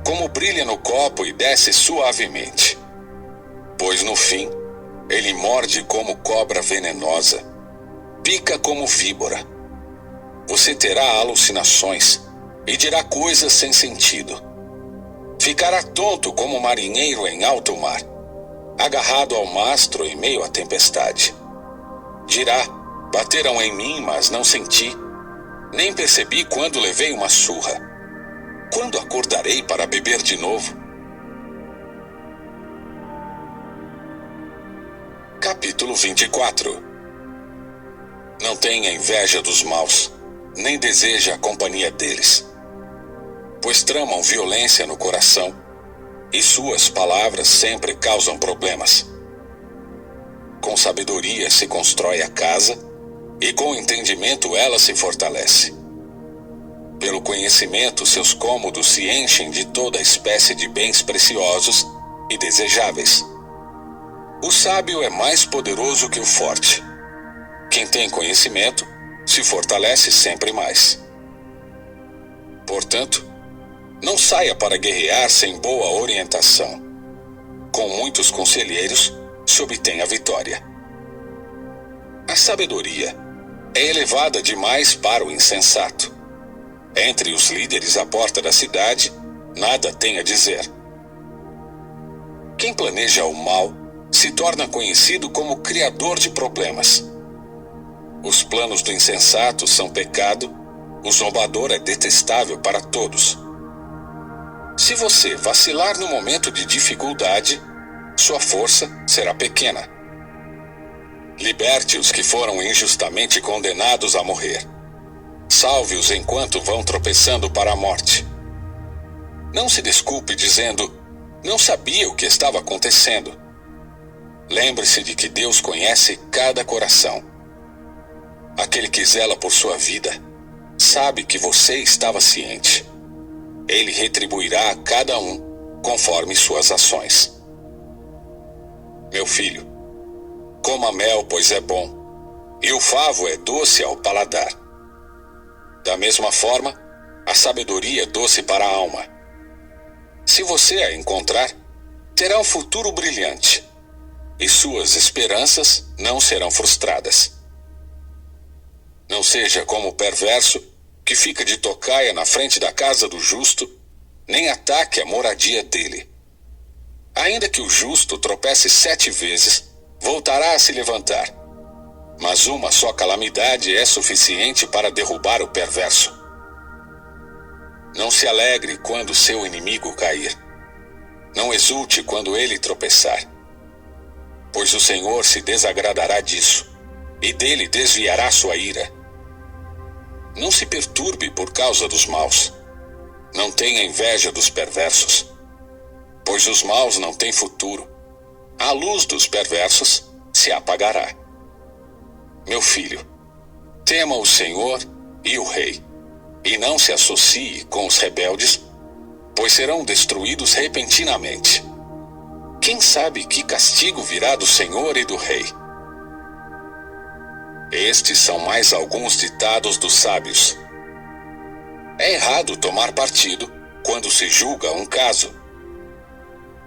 [SPEAKER 1] como brilha no copo e desce suavemente. Pois no fim, ele morde como cobra venenosa, pica como víbora. Você terá alucinações e dirá coisas sem sentido. Ficará tonto como um marinheiro em alto mar, agarrado ao mastro em meio à tempestade. Dirá: bateram em mim, mas não senti. Nem percebi quando levei uma surra. Quando acordarei para beber de novo? Capítulo 24. Não tenha inveja dos maus, nem deseja a companhia deles, pois tramam violência no coração, e suas palavras sempre causam problemas. Com sabedoria se constrói a casa, e com entendimento ela se fortalece. Pelo conhecimento, seus cômodos se enchem de toda espécie de bens preciosos e desejáveis. O sábio é mais poderoso que o forte. Quem tem conhecimento se fortalece sempre mais. Portanto, não saia para guerrear sem boa orientação. Com muitos conselheiros, se obtém a vitória. A sabedoria é elevada demais para o insensato. Entre os líderes à porta da cidade, nada tem a dizer. Quem planeja o mal se torna conhecido como criador de problemas. Os planos do insensato são pecado, o zombador é detestável para todos. Se você vacilar no momento de dificuldade, sua força será pequena. Liberte os que foram injustamente condenados a morrer. Salve-os enquanto vão tropeçando para a morte. Não se desculpe dizendo: não sabia o que estava acontecendo. Lembre-se de que Deus conhece cada coração. Aquele que zela por sua vida sabe que você estava ciente. Ele retribuirá a cada um conforme suas ações. Meu filho, coma mel, pois é bom, e o favo é doce ao paladar. Da mesma forma, a sabedoria é doce para a alma. Se você a encontrar, terá um futuro brilhante, e suas esperanças não serão frustradas. Não seja como o perverso que fica de tocaia na frente da casa do justo, nem ataque a moradia dele. Ainda que o justo tropece 7 vezes, voltará a se levantar. Mas uma só calamidade é suficiente para derrubar o perverso. Não se alegre quando seu inimigo cair. Não exulte quando ele tropeçar. Pois o Senhor se desagradará disso, e dele desviará sua ira. Não se perturbe por causa dos maus. Não tenha inveja dos perversos, pois os maus não têm futuro. a luz dos perversos se apagará. Meu filho, tema o Senhor e o Rei, e não se associe com os rebeldes, pois serão destruídos repentinamente. Quem sabe que castigo virá do Senhor e do Rei? Estes são mais alguns ditados dos sábios. É errado tomar partido quando se julga um caso.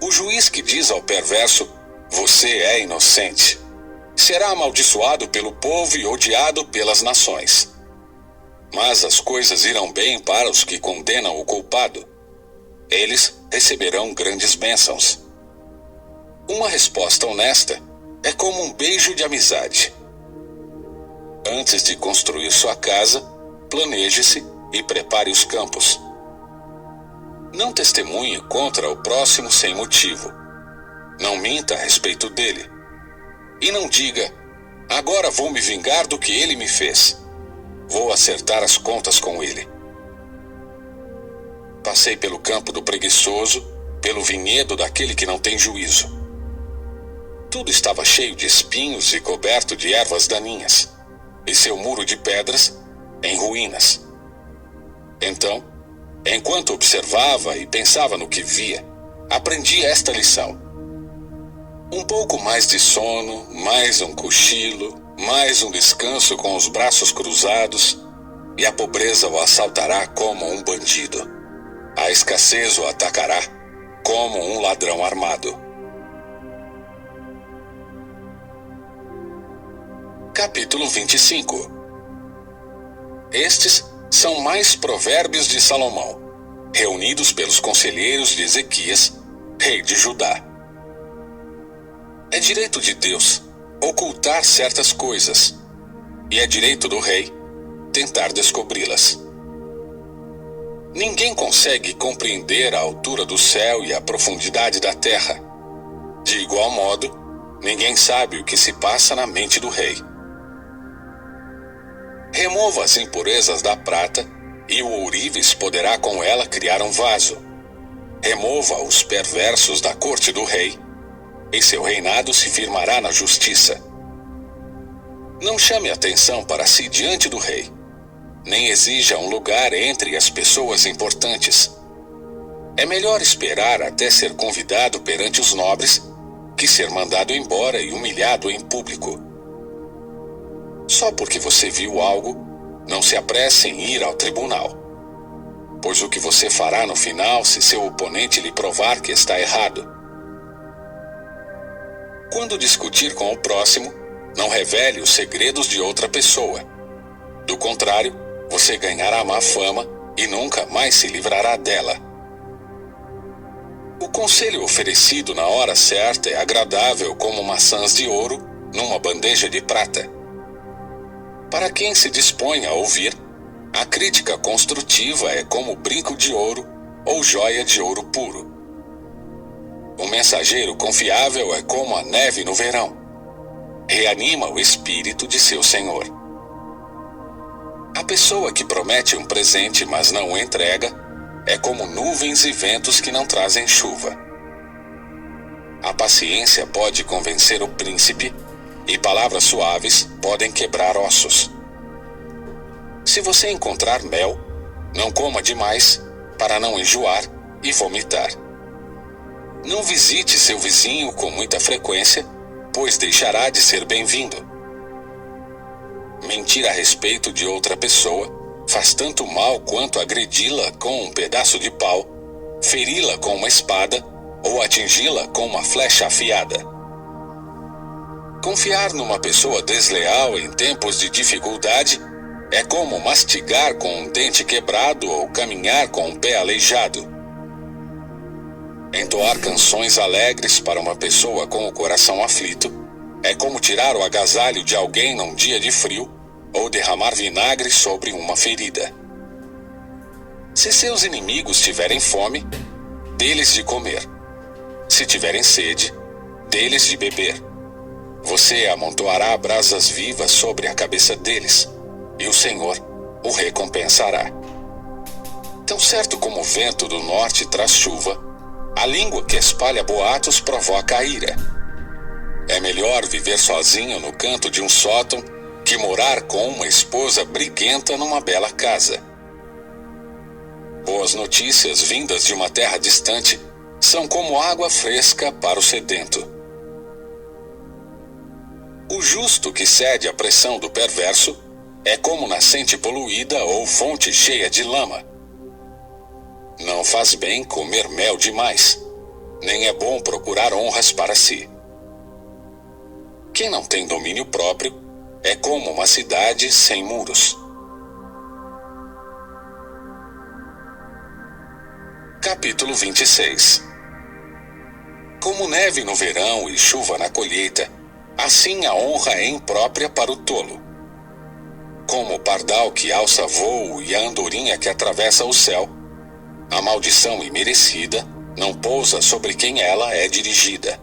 [SPEAKER 1] O juiz que diz ao perverso, você é inocente, será amaldiçoado pelo povo e odiado pelas nações. Mas as coisas irão bem para os que condenam o culpado. Eles receberão grandes bênçãos. Uma resposta honesta é como um beijo de amizade. Antes de construir sua casa, planeje-se e prepare os campos. Não testemunhe contra o próximo sem motivo. Não minta a respeito dele. E não diga, agora vou me vingar do que ele me fez. Vou acertar as contas com ele. Passei pelo campo do preguiçoso, pelo vinhedo daquele que não tem juízo. Tudo estava cheio de espinhos e coberto de ervas daninhas, e seu muro de pedras em ruínas. Então, enquanto observava e pensava no que via, aprendi esta lição. Um pouco mais de sono, mais um cochilo, mais um descanso com os braços cruzados, e a pobreza o assaltará como um bandido. A escassez o atacará como um ladrão armado. Capítulo 25. Estes são mais provérbios de Salomão, reunidos pelos conselheiros de Ezequias, rei de Judá. É direito de Deus ocultar certas coisas, e é direito do rei tentar descobri-las. Ninguém consegue compreender a altura do céu e a profundidade da terra. De igual modo, ninguém sabe o que se passa na mente do rei. Remova as impurezas da prata, e o ourives poderá com ela criar um vaso. Remova os perversos da corte do rei, e seu reinado se firmará na justiça. Não chame atenção para si diante do rei, nem exija um lugar entre as pessoas importantes. É melhor esperar até ser convidado perante os nobres, que ser mandado embora e humilhado em público. Só porque você viu algo, não se apresse em ir ao tribunal, pois o que você fará no final se seu oponente lhe provar que está errado? Quando discutir com o próximo, não revele os segredos de outra pessoa. Do contrário, você ganhará má fama e nunca mais se livrará dela. O conselho oferecido na hora certa é agradável como maçãs de ouro numa bandeja de prata. Para quem se dispõe a ouvir, a crítica construtiva é como brinco de ouro ou joia de ouro puro. Um mensageiro confiável é como a neve no verão. Reanima o espírito de seu senhor. A pessoa que promete um presente, mas não o entrega, é como nuvens e ventos que não trazem chuva. A paciência pode convencer o príncipe, e palavras suaves podem quebrar ossos. Se você encontrar mel, não coma demais, para não enjoar e vomitar. Não visite seu vizinho com muita frequência, pois deixará de ser bem-vindo. Mentir a respeito de outra pessoa faz tanto mal quanto agredi-la com um pedaço de pau, feri-la com uma espada ou atingi-la com uma flecha afiada. Confiar numa pessoa desleal em tempos de dificuldade é como mastigar com um dente quebrado ou caminhar com um pé aleijado. Entoar canções alegres para uma pessoa com o coração aflito é como tirar o agasalho de alguém num dia de frio ou derramar vinagre sobre uma ferida. Se seus inimigos tiverem fome, dê-lhes de comer. Se tiverem sede, dê-lhes de beber. Você amontoará brasas vivas sobre a cabeça deles, e o Senhor o recompensará. Tão certo como o vento do norte traz chuva, a língua que espalha boatos provoca a ira. É melhor viver sozinho no canto de um sótão que morar com uma esposa briguenta numa bela casa. Boas notícias vindas de uma terra distante são como água fresca para o sedento. O justo que cede à pressão do perverso é como nascente poluída ou fonte cheia de lama. Não faz bem comer mel demais, nem é bom procurar honras para si. Quem não tem domínio próprio é como uma cidade sem muros. Capítulo 26. Como neve no verão e chuva na colheita, assim a honra é imprópria para o tolo. Como o pardal que alça voo e a andorinha que atravessa o céu, a maldição imerecida não pousa sobre quem ela é dirigida.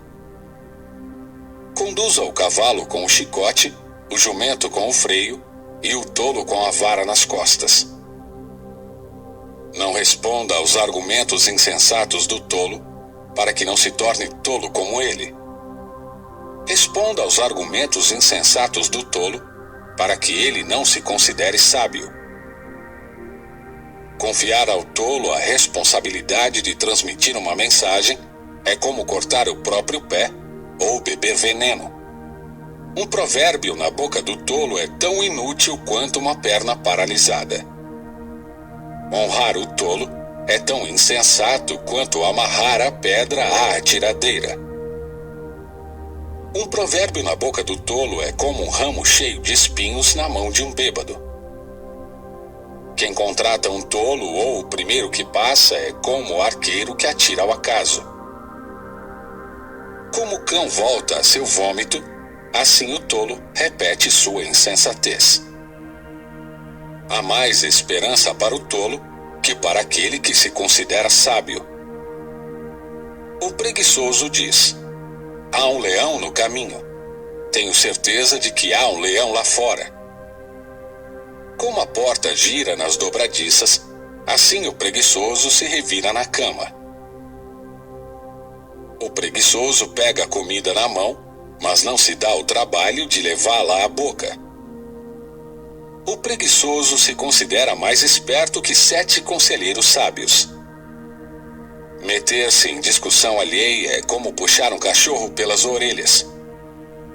[SPEAKER 1] Conduza o cavalo com o chicote, o jumento com o freio e o tolo com a vara nas costas. Não responda aos argumentos insensatos do tolo, para que não se torne tolo como ele. Responda aos argumentos insensatos do tolo, para que ele não se considere sábio. Confiar ao tolo a responsabilidade de transmitir uma mensagem é como cortar o próprio pé ou beber veneno. Um provérbio na boca do tolo é tão inútil quanto uma perna paralisada. Honrar o tolo é tão insensato quanto amarrar a pedra à atiradeira. Um provérbio na boca do tolo é como um ramo cheio de espinhos na mão de um bêbado. Quem contrata um tolo ou o primeiro que passa é como o arqueiro que atira ao acaso. Como o cão volta a seu vômito, assim o tolo repete sua insensatez. Há mais esperança para o tolo que para aquele que se considera sábio. O preguiçoso diz: há um leão no caminho. Tenho certeza de que há um leão lá fora. Como a porta gira nas dobradiças, assim o preguiçoso se revira na cama. O preguiçoso pega a comida na mão, mas não se dá o trabalho de levá-la à boca. O preguiçoso se considera mais esperto que 7 conselheiros sábios. Meter-se em discussão alheia é como puxar um cachorro pelas orelhas.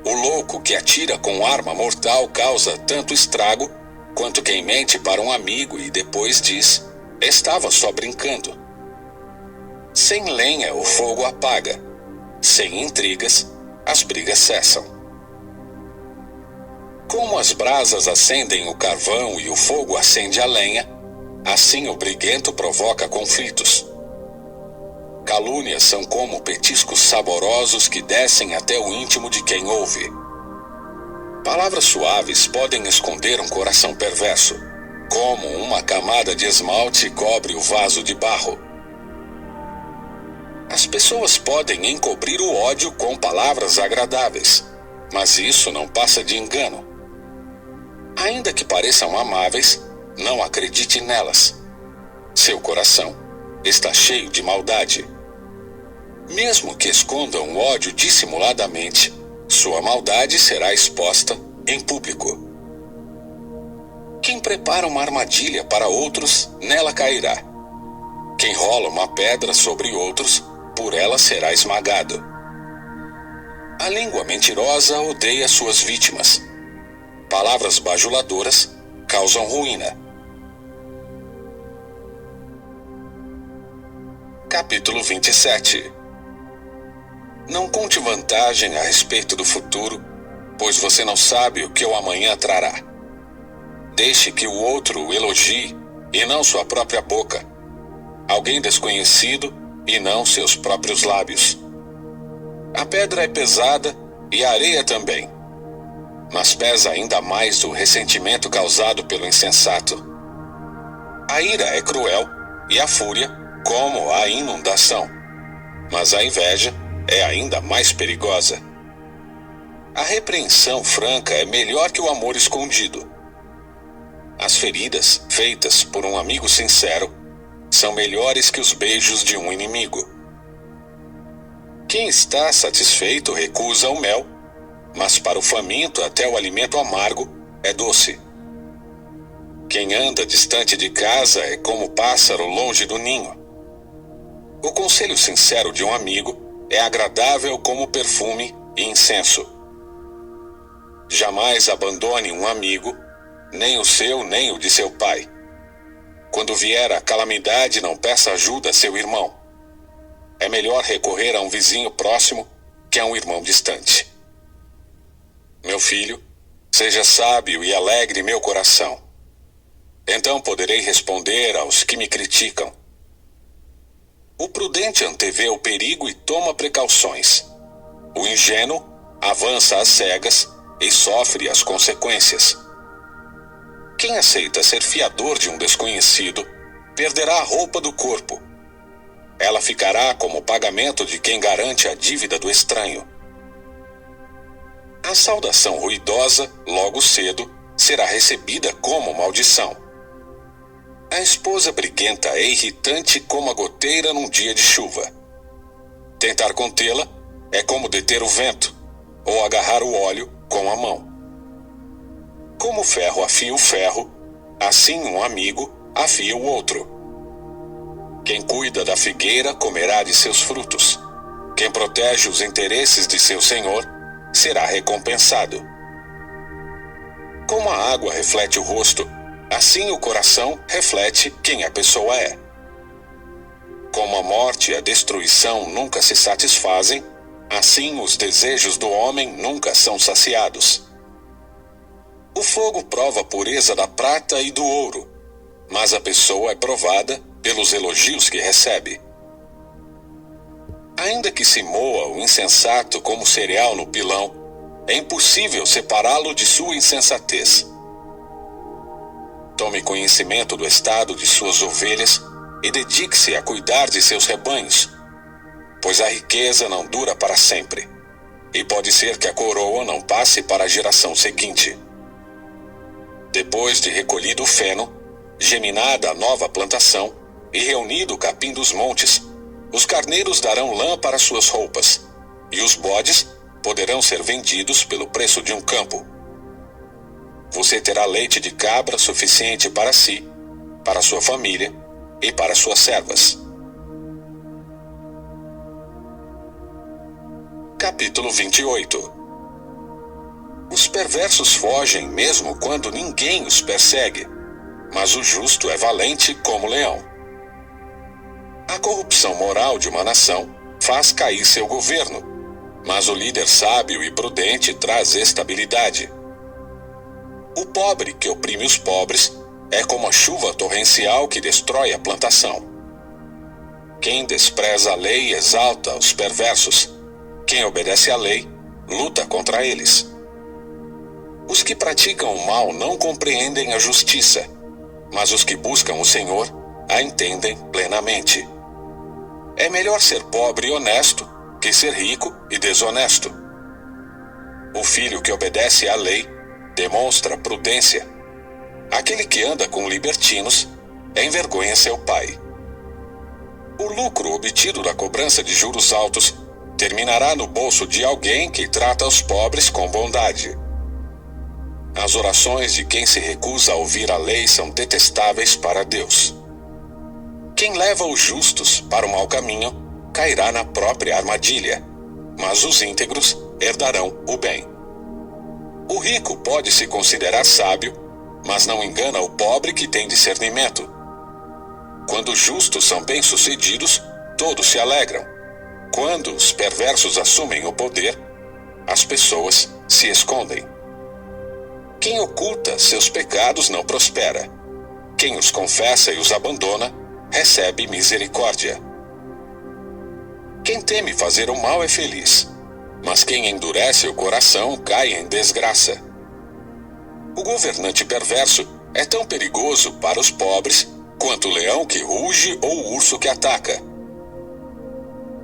[SPEAKER 1] O louco que atira com arma mortal causa tanto estrago quanto quem mente para um amigo e depois diz: estava só brincando. Sem lenha o fogo apaga, sem intrigas as brigas cessam. Como as brasas acendem o carvão e o fogo acende a lenha, assim o briguento provoca conflitos. Calúnias são como petiscos saborosos que descem até o íntimo de quem ouve. Palavras suaves podem esconder um coração perverso, como uma camada de esmalte cobre o vaso de barro. As pessoas podem encobrir o ódio com palavras agradáveis, mas isso não passa de engano. Ainda que pareçam amáveis, não acredite nelas. Seu coração está cheio de maldade. Mesmo que escondam o ódio dissimuladamente, sua maldade será exposta em público. Quem prepara uma armadilha para outros, nela cairá. Quem rola uma pedra sobre outros, por ela será esmagado. A língua mentirosa odeia suas vítimas. Palavras bajuladoras causam ruína. Capítulo 27. Não conte vantagem a respeito do futuro, pois você não sabe o que o amanhã trará. Deixe que o outro o elogie e não sua própria boca. Alguém desconhecido e não seus próprios lábios. A pedra é pesada e a areia também, mas pesa ainda mais o ressentimento causado pelo insensato. A ira é cruel e a fúria como a inundação, mas a inveja é ainda mais perigosa. A repreensão franca é melhor que o amor escondido. As feridas feitas por um amigo sincero são melhores que os beijos de um inimigo. Quem está satisfeito recusa o mel mas para o faminto até o alimento amargo é doce. Quem anda distante de casa é como pássaro longe do ninho. O conselho sincero de um amigo é agradável como perfume e incenso. Jamais abandone um amigo, nem o seu, nem o de seu pai. Quando vier a calamidade, não peça ajuda a seu irmão. É melhor recorrer a um vizinho próximo que a um irmão distante. Meu filho, seja sábio e alegre meu coração. Então poderei responder aos que me criticam. O prudente antevê o perigo e toma precauções. O ingênuo avança às cegas e sofre as consequências. Quem aceita ser fiador de um desconhecido perderá a roupa do corpo. Ela ficará como pagamento de quem garante a dívida do estranho. A saudação ruidosa, logo cedo, será recebida como maldição. A esposa briguenta é irritante como a goteira num dia de chuva. Tentar contê-la é como deter o vento ou agarrar o óleo com a mão. Como o ferro afia o ferro, assim um amigo afia o outro. Quem cuida da figueira comerá de seus frutos. Quem protege os interesses de seu senhor será recompensado. Como a água reflete o rosto, assim o coração reflete quem a pessoa é. Como a morte e a destruição nunca se satisfazem, assim os desejos do homem nunca são saciados. O fogo prova a pureza da prata e do ouro, mas a pessoa é provada pelos elogios que recebe. Ainda que se moa o insensato como cereal no pilão, é impossível separá-lo de sua insensatez. Tome conhecimento do estado de suas ovelhas e dedique-se a cuidar de seus rebanhos, pois a riqueza não dura para sempre, e pode ser que a coroa não passe para a geração seguinte. Depois de recolhido o feno, geminada a nova plantação e reunido o capim dos montes, os carneiros darão lã para suas roupas, e os bodes poderão ser vendidos pelo preço de um campo. Você terá leite de cabra suficiente para si, para sua família e para suas servas. Capítulo 28. Os perversos fogem mesmo quando ninguém os persegue, mas o justo é valente como leão. A corrupção moral de uma nação faz cair seu governo, mas o líder sábio e prudente traz estabilidade. O pobre que oprime os pobres é como a chuva torrencial que destrói a plantação. Quem despreza a lei exalta os perversos. Quem obedece à lei luta contra eles. Os que praticam o mal não compreendem a justiça, mas os que buscam o Senhor a entendem plenamente. É melhor ser pobre e honesto que ser rico e desonesto. O filho que obedece à lei demonstra prudência. Aquele que anda com libertinos envergonha seu pai. O lucro obtido da cobrança de juros altos terminará no bolso de alguém que trata os pobres com bondade. As orações de quem se recusa a ouvir a lei são detestáveis para Deus. Quem leva os justos para o mau caminho cairá na própria armadilha, mas os íntegros herdarão o bem. O rico pode se considerar sábio, mas não engana o pobre que tem discernimento. Quando os justos são bem-sucedidos, todos se alegram. Quando os perversos assumem o poder, as pessoas se escondem. Quem oculta seus pecados não prospera. Quem os confessa e os abandona, recebe misericórdia. Quem teme fazer o mal é feliz, mas quem endurece o coração cai em desgraça. O governante perverso é tão perigoso para os pobres quanto o leão que ruge ou o urso que ataca.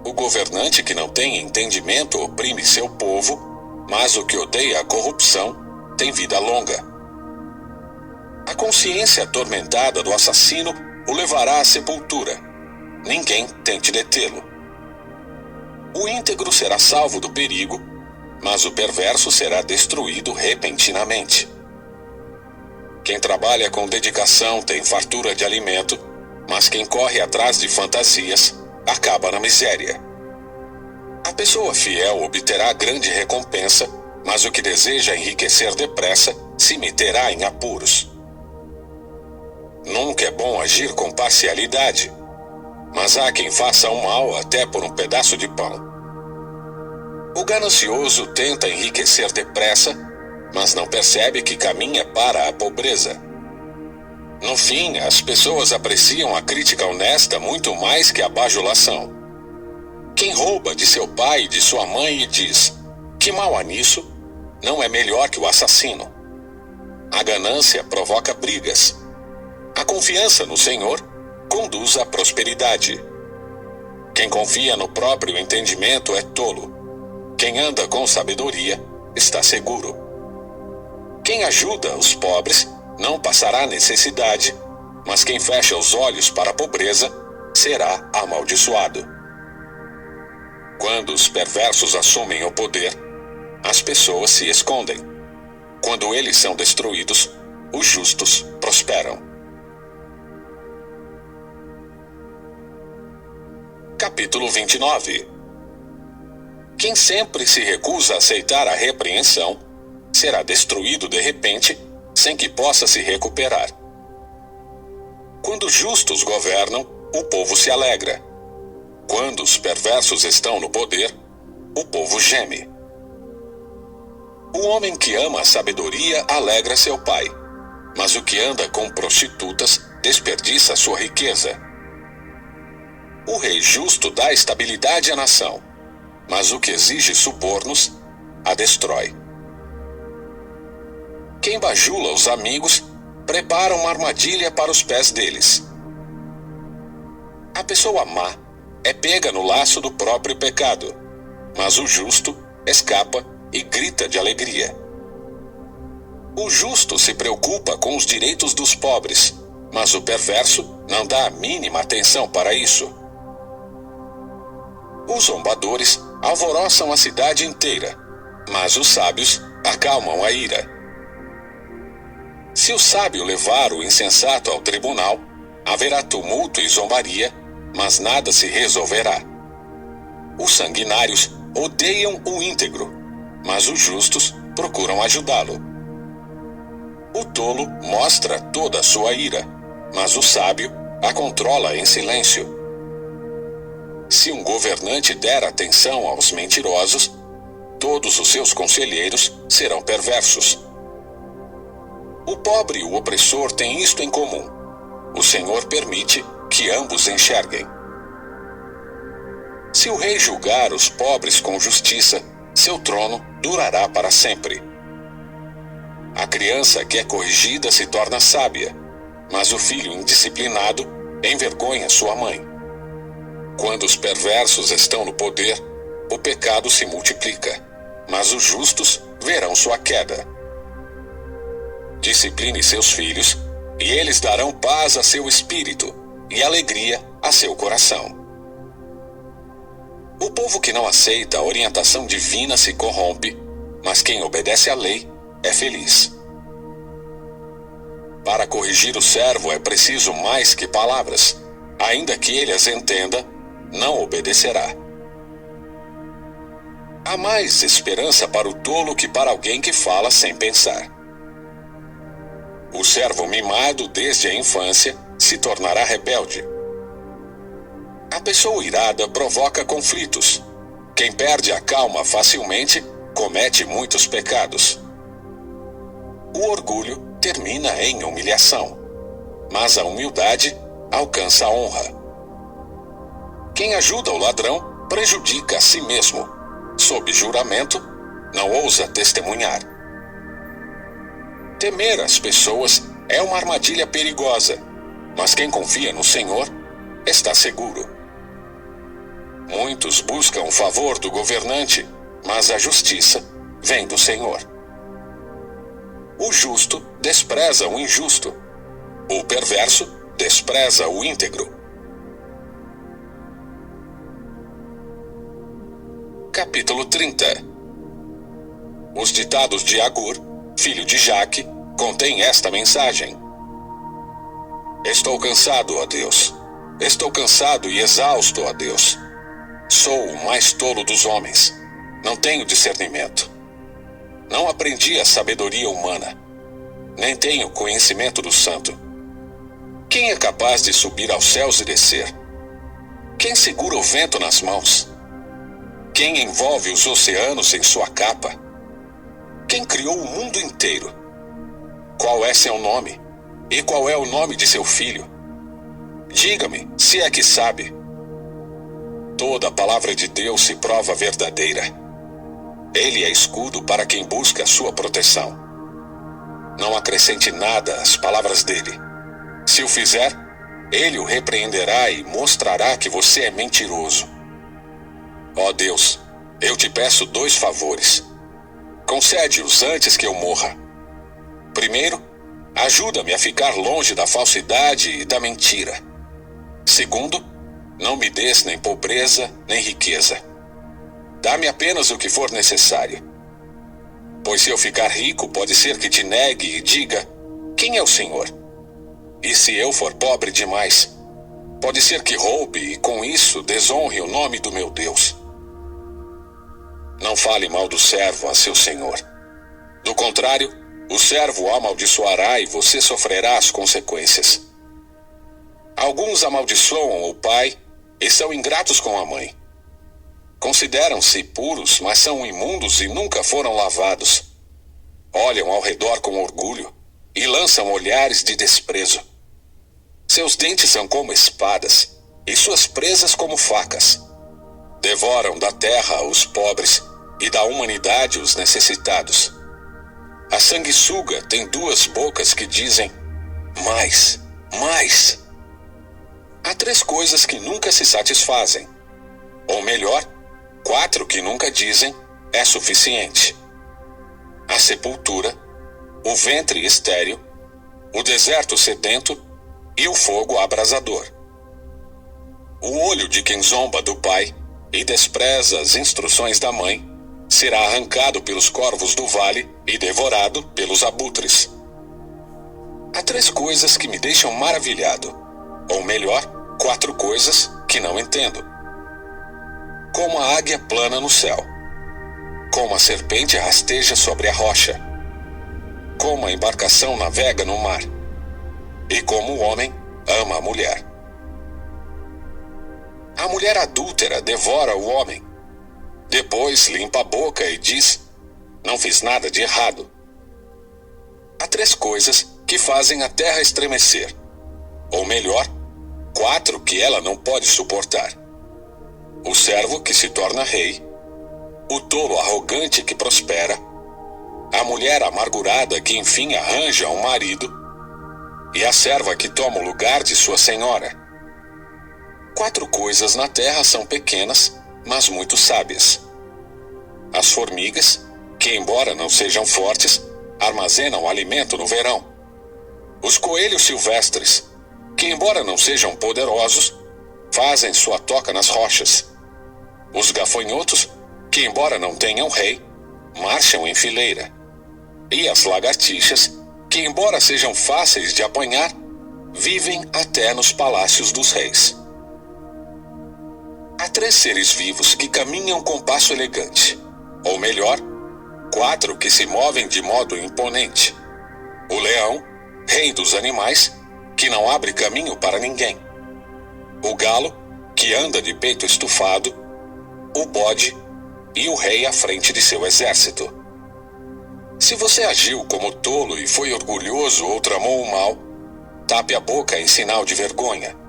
[SPEAKER 1] O governante que não tem entendimento oprime seu povo, mas o que odeia a corrupção tem vida longa. A consciência atormentada do assassino o levará à sepultura. Ninguém tente detê-lo. O íntegro será salvo do perigo, mas o perverso será destruído repentinamente. Quem trabalha com dedicação tem fartura de alimento, mas quem corre atrás de fantasias acaba na miséria. A pessoa fiel obterá grande recompensa, mas o que deseja enriquecer depressa se meterá em apuros. Nunca é bom agir com parcialidade, mas há quem faça o mal até por um pedaço de pão. O ganancioso tenta enriquecer depressa, mas não percebe que caminha para a pobreza. No fim, as pessoas apreciam a crítica honesta muito mais que a bajulação. Quem rouba de seu pai e de sua mãe e diz: "Que mal há nisso?", não é melhor que o assassino. A ganância provoca brigas. A confiança no Senhor conduz à prosperidade. Quem confia no próprio entendimento é tolo. Quem anda com sabedoria está seguro. Quem ajuda os pobres não passará necessidade, mas quem fecha os olhos para a pobreza será amaldiçoado. Quando os perversos assumem o poder, as pessoas se escondem. Quando eles são destruídos, os justos prosperam. Capítulo 29. Quem sempre se recusa a aceitar a repreensão será destruído de repente, sem que possa se recuperar. Quando os justos governam, o povo se alegra. Quando os perversos estão no poder, o povo geme. O homem que ama a sabedoria alegra seu pai, mas o que anda com prostitutas desperdiça sua riqueza. O rei justo dá estabilidade à nação, mas o que exige subornos a destrói. Quem bajula os amigos prepara uma armadilha para os pés deles. A pessoa má é pega no laço do próprio pecado, mas o justo escapa e grita de alegria. O justo se preocupa com os direitos dos pobres, mas o perverso não dá a mínima atenção para isso. Os zombadores alvoroçam a cidade inteira, mas os sábios acalmam a ira. Se o sábio levar o insensato ao tribunal, haverá tumulto e zombaria, mas nada se resolverá. Os sanguinários odeiam o íntegro, mas os justos procuram ajudá-lo. O tolo mostra toda a sua ira, mas o sábio a controla em silêncio. Se um governante der atenção aos mentirosos, todos os seus conselheiros serão perversos. O pobre e o opressor têm isto em comum: o Senhor permite que ambos enxerguem. Se o rei julgar os pobres com justiça, seu trono durará para sempre. A criança que é corrigida se torna sábia, mas o filho indisciplinado envergonha sua mãe. Quando os perversos estão no poder, o pecado se multiplica, mas os justos verão sua queda. Discipline seus filhos, e eles darão paz a seu espírito e alegria a seu coração. O povo que não aceita a orientação divina se corrompe, mas quem obedece à lei é feliz. Para corrigir o servo é preciso mais que palavras. Ainda que ele as entenda, não obedecerá. Há mais esperança para o tolo que para alguém que fala sem pensar. O servo mimado desde a infância se tornará rebelde. A pessoa irada provoca conflitos. Quem perde a calma facilmente comete muitos pecados. O orgulho termina em humilhação, mas a humildade alcança a honra. Quem ajuda o ladrão prejudica a si mesmo. Sob juramento, não ousa testemunhar. Temer as pessoas é uma armadilha perigosa, mas quem confia no Senhor está seguro. Muitos buscam o favor do governante, mas a justiça vem do Senhor. O justo despreza o injusto. O perverso despreza o íntegro. Capítulo 30. Os ditados de Agur, filho de Jaque, contêm esta mensagem. Estou cansado, ó Deus. Estou cansado e exausto, ó Deus. Sou o mais tolo dos homens. Não tenho discernimento. Não aprendi a sabedoria humana. Nem tenho conhecimento do santo. Quem é capaz de subir aos céus e descer? Quem segura o vento nas mãos? Quem envolve os oceanos em sua capa? Quem criou o mundo inteiro? Qual é seu nome? E qual é o nome de seu filho? Diga-me, se é que sabe. Toda a palavra de Deus se prova verdadeira. Ele é escudo para quem busca a sua proteção. Não acrescente nada às palavras dele. Se o fizer, ele o repreenderá e mostrará que você é mentiroso. Ó Deus, eu te peço 2 favores. Concede-os antes que eu morra. Primeiro, ajuda-me a ficar longe da falsidade e da mentira. Segundo, não me des nem pobreza nem riqueza. Dá-me apenas o que for necessário. Pois se eu ficar rico, pode ser que te negue e diga: quem é o Senhor? E se eu for pobre demais, pode ser que roube e com isso desonre o nome do meu Deus. Não fale mal do servo a seu senhor. Do contrário, o servo o amaldiçoará e você sofrerá as consequências. Alguns amaldiçoam o pai e são ingratos com a mãe. Consideram-se puros, mas são imundos e nunca foram lavados. Olham ao redor com orgulho e lançam olhares de desprezo. Seus dentes são como espadas e suas presas como facas. Devoram da terra os pobres e da humanidade os necessitados. A sanguessuga tem 2 bocas que dizem: mais, mais. Há 3 coisas que nunca se satisfazem. Ou melhor, 4 que nunca dizem: é suficiente. A sepultura, o ventre estéril, o deserto sedento e o fogo abrasador. O olho de quem zomba do pai e despreza as instruções da mãe será arrancado pelos corvos do vale e devorado pelos abutres. Há 3 coisas que me deixam maravilhado, ou melhor, 4 coisas que não entendo. Como a águia plana no céu, como a serpente rasteja sobre a rocha, como a embarcação navega no mar, e como o homem ama a mulher. A mulher adúltera devora o homem. Depois limpa a boca e diz: não fiz nada de errado. Há 3 coisas que fazem a terra estremecer. Ou melhor, 4 que ela não pode suportar: o servo que se torna rei, o tolo arrogante que prospera, a mulher amargurada que enfim arranja um marido, e a serva que toma o lugar de sua senhora. 4 coisas na terra são pequenas, mas muito sábias. As formigas, que embora não sejam fortes, armazenam alimento no verão. Os coelhos silvestres, que embora não sejam poderosos, fazem sua toca nas rochas. Os gafanhotos, que embora não tenham rei, marcham em fileira. E as lagartixas, que embora sejam fáceis de apanhar, vivem até nos palácios dos reis. Há 3 seres vivos que caminham com passo elegante, ou melhor, 4 que se movem de modo imponente. O leão, rei dos animais, que não abre caminho para ninguém. O galo, que anda de peito estufado. O bode e o rei à frente de seu exército. Se você agiu como tolo e foi orgulhoso ou tramou o mal, tape a boca em sinal de vergonha.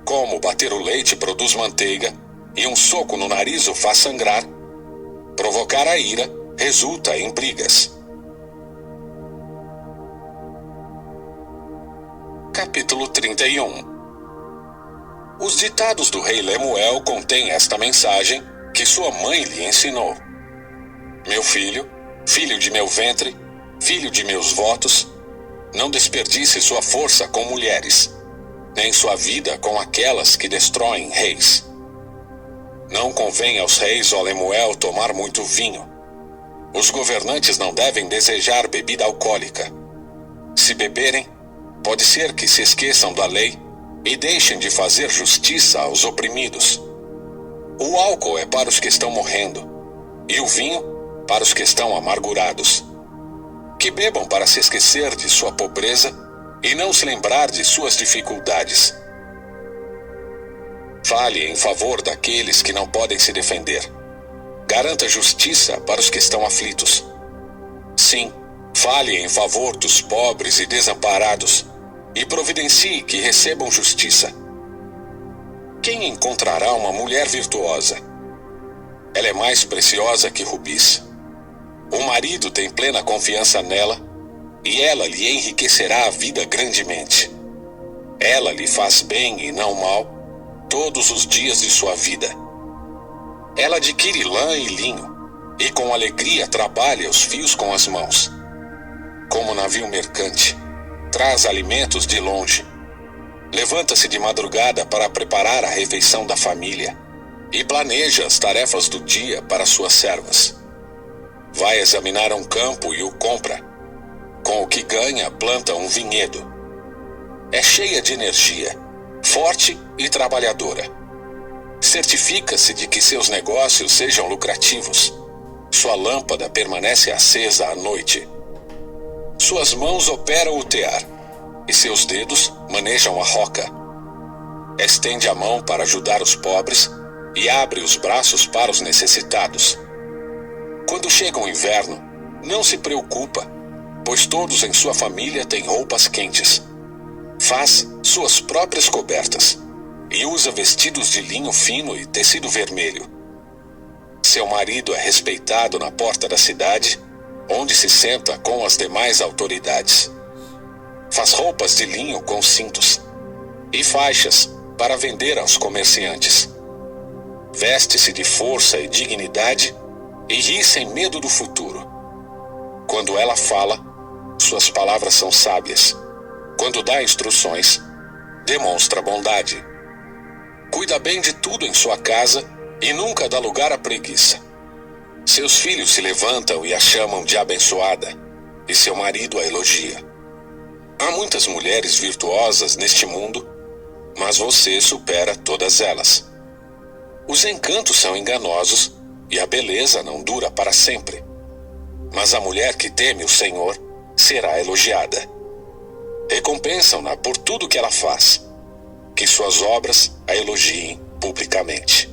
[SPEAKER 1] Como bater o leite produz manteiga e um soco no nariz o faz sangrar, provocar a ira resulta em brigas. Capítulo 31. Os ditados do rei Lemuel contêm esta mensagem que sua mãe lhe ensinou: meu filho, filho de meu ventre, filho de meus votos, não desperdice sua força com mulheres, nem sua vida com aquelas que destroem reis. Não convém aos reis, ó Lemuel, tomar muito vinho. Os governantes não devem desejar bebida alcoólica. Se beberem, pode ser que se esqueçam da lei e deixem de fazer justiça aos oprimidos. O álcool é para os que estão morrendo, e o vinho para os que estão amargurados. Que bebam para se esquecer de sua pobreza e não se lembrar de suas dificuldades. Fale em favor daqueles que não podem se defender. Garanta justiça para os que estão aflitos. Sim, fale em favor dos pobres e desamparados e providencie que recebam justiça. Quem encontrará uma mulher virtuosa? Ela é mais preciosa que rubis. O marido tem plena confiança nela e ela lhe enriquecerá a vida grandemente. Ela lhe faz bem e não mal todos os dias de sua vida. Ela adquire lã e linho e com alegria trabalha os fios com as mãos. Como navio mercante, traz alimentos de longe. Levanta-se de madrugada para preparar a refeição da família e planeja as tarefas do dia para suas servas. Vai examinar um campo e o compra. Com o que ganha, planta um vinhedo. É cheia de energia, forte e trabalhadora. Certifica-se de que seus negócios sejam lucrativos. Sua lâmpada permanece acesa à noite. Suas mãos operam o tear e seus dedos manejam a roca. Estende a mão para ajudar os pobres e abre os braços para os necessitados. Quando chega o inverno, não se preocupa, pois todos em sua família têm roupas quentes. Faz suas próprias cobertas e usa vestidos de linho fino e tecido vermelho. Seu marido é respeitado na porta da cidade, onde se senta com as demais autoridades. Faz roupas de linho com cintos e faixas para vender aos comerciantes. Veste-se de força e dignidade e ri sem medo do futuro. Quando ela fala, suas palavras são sábias. Quando dá instruções, demonstra bondade. Cuida bem de tudo em sua casa e nunca dá lugar à preguiça. Seus filhos se levantam e a chamam de abençoada, e seu marido a elogia. Há muitas mulheres virtuosas neste mundo, mas você supera todas elas. Os encantos são enganosos e a beleza não dura para sempre. Mas a mulher que teme o Senhor será elogiada. Recompensam-na por tudo que ela faz. Que suas obras a elogiem publicamente.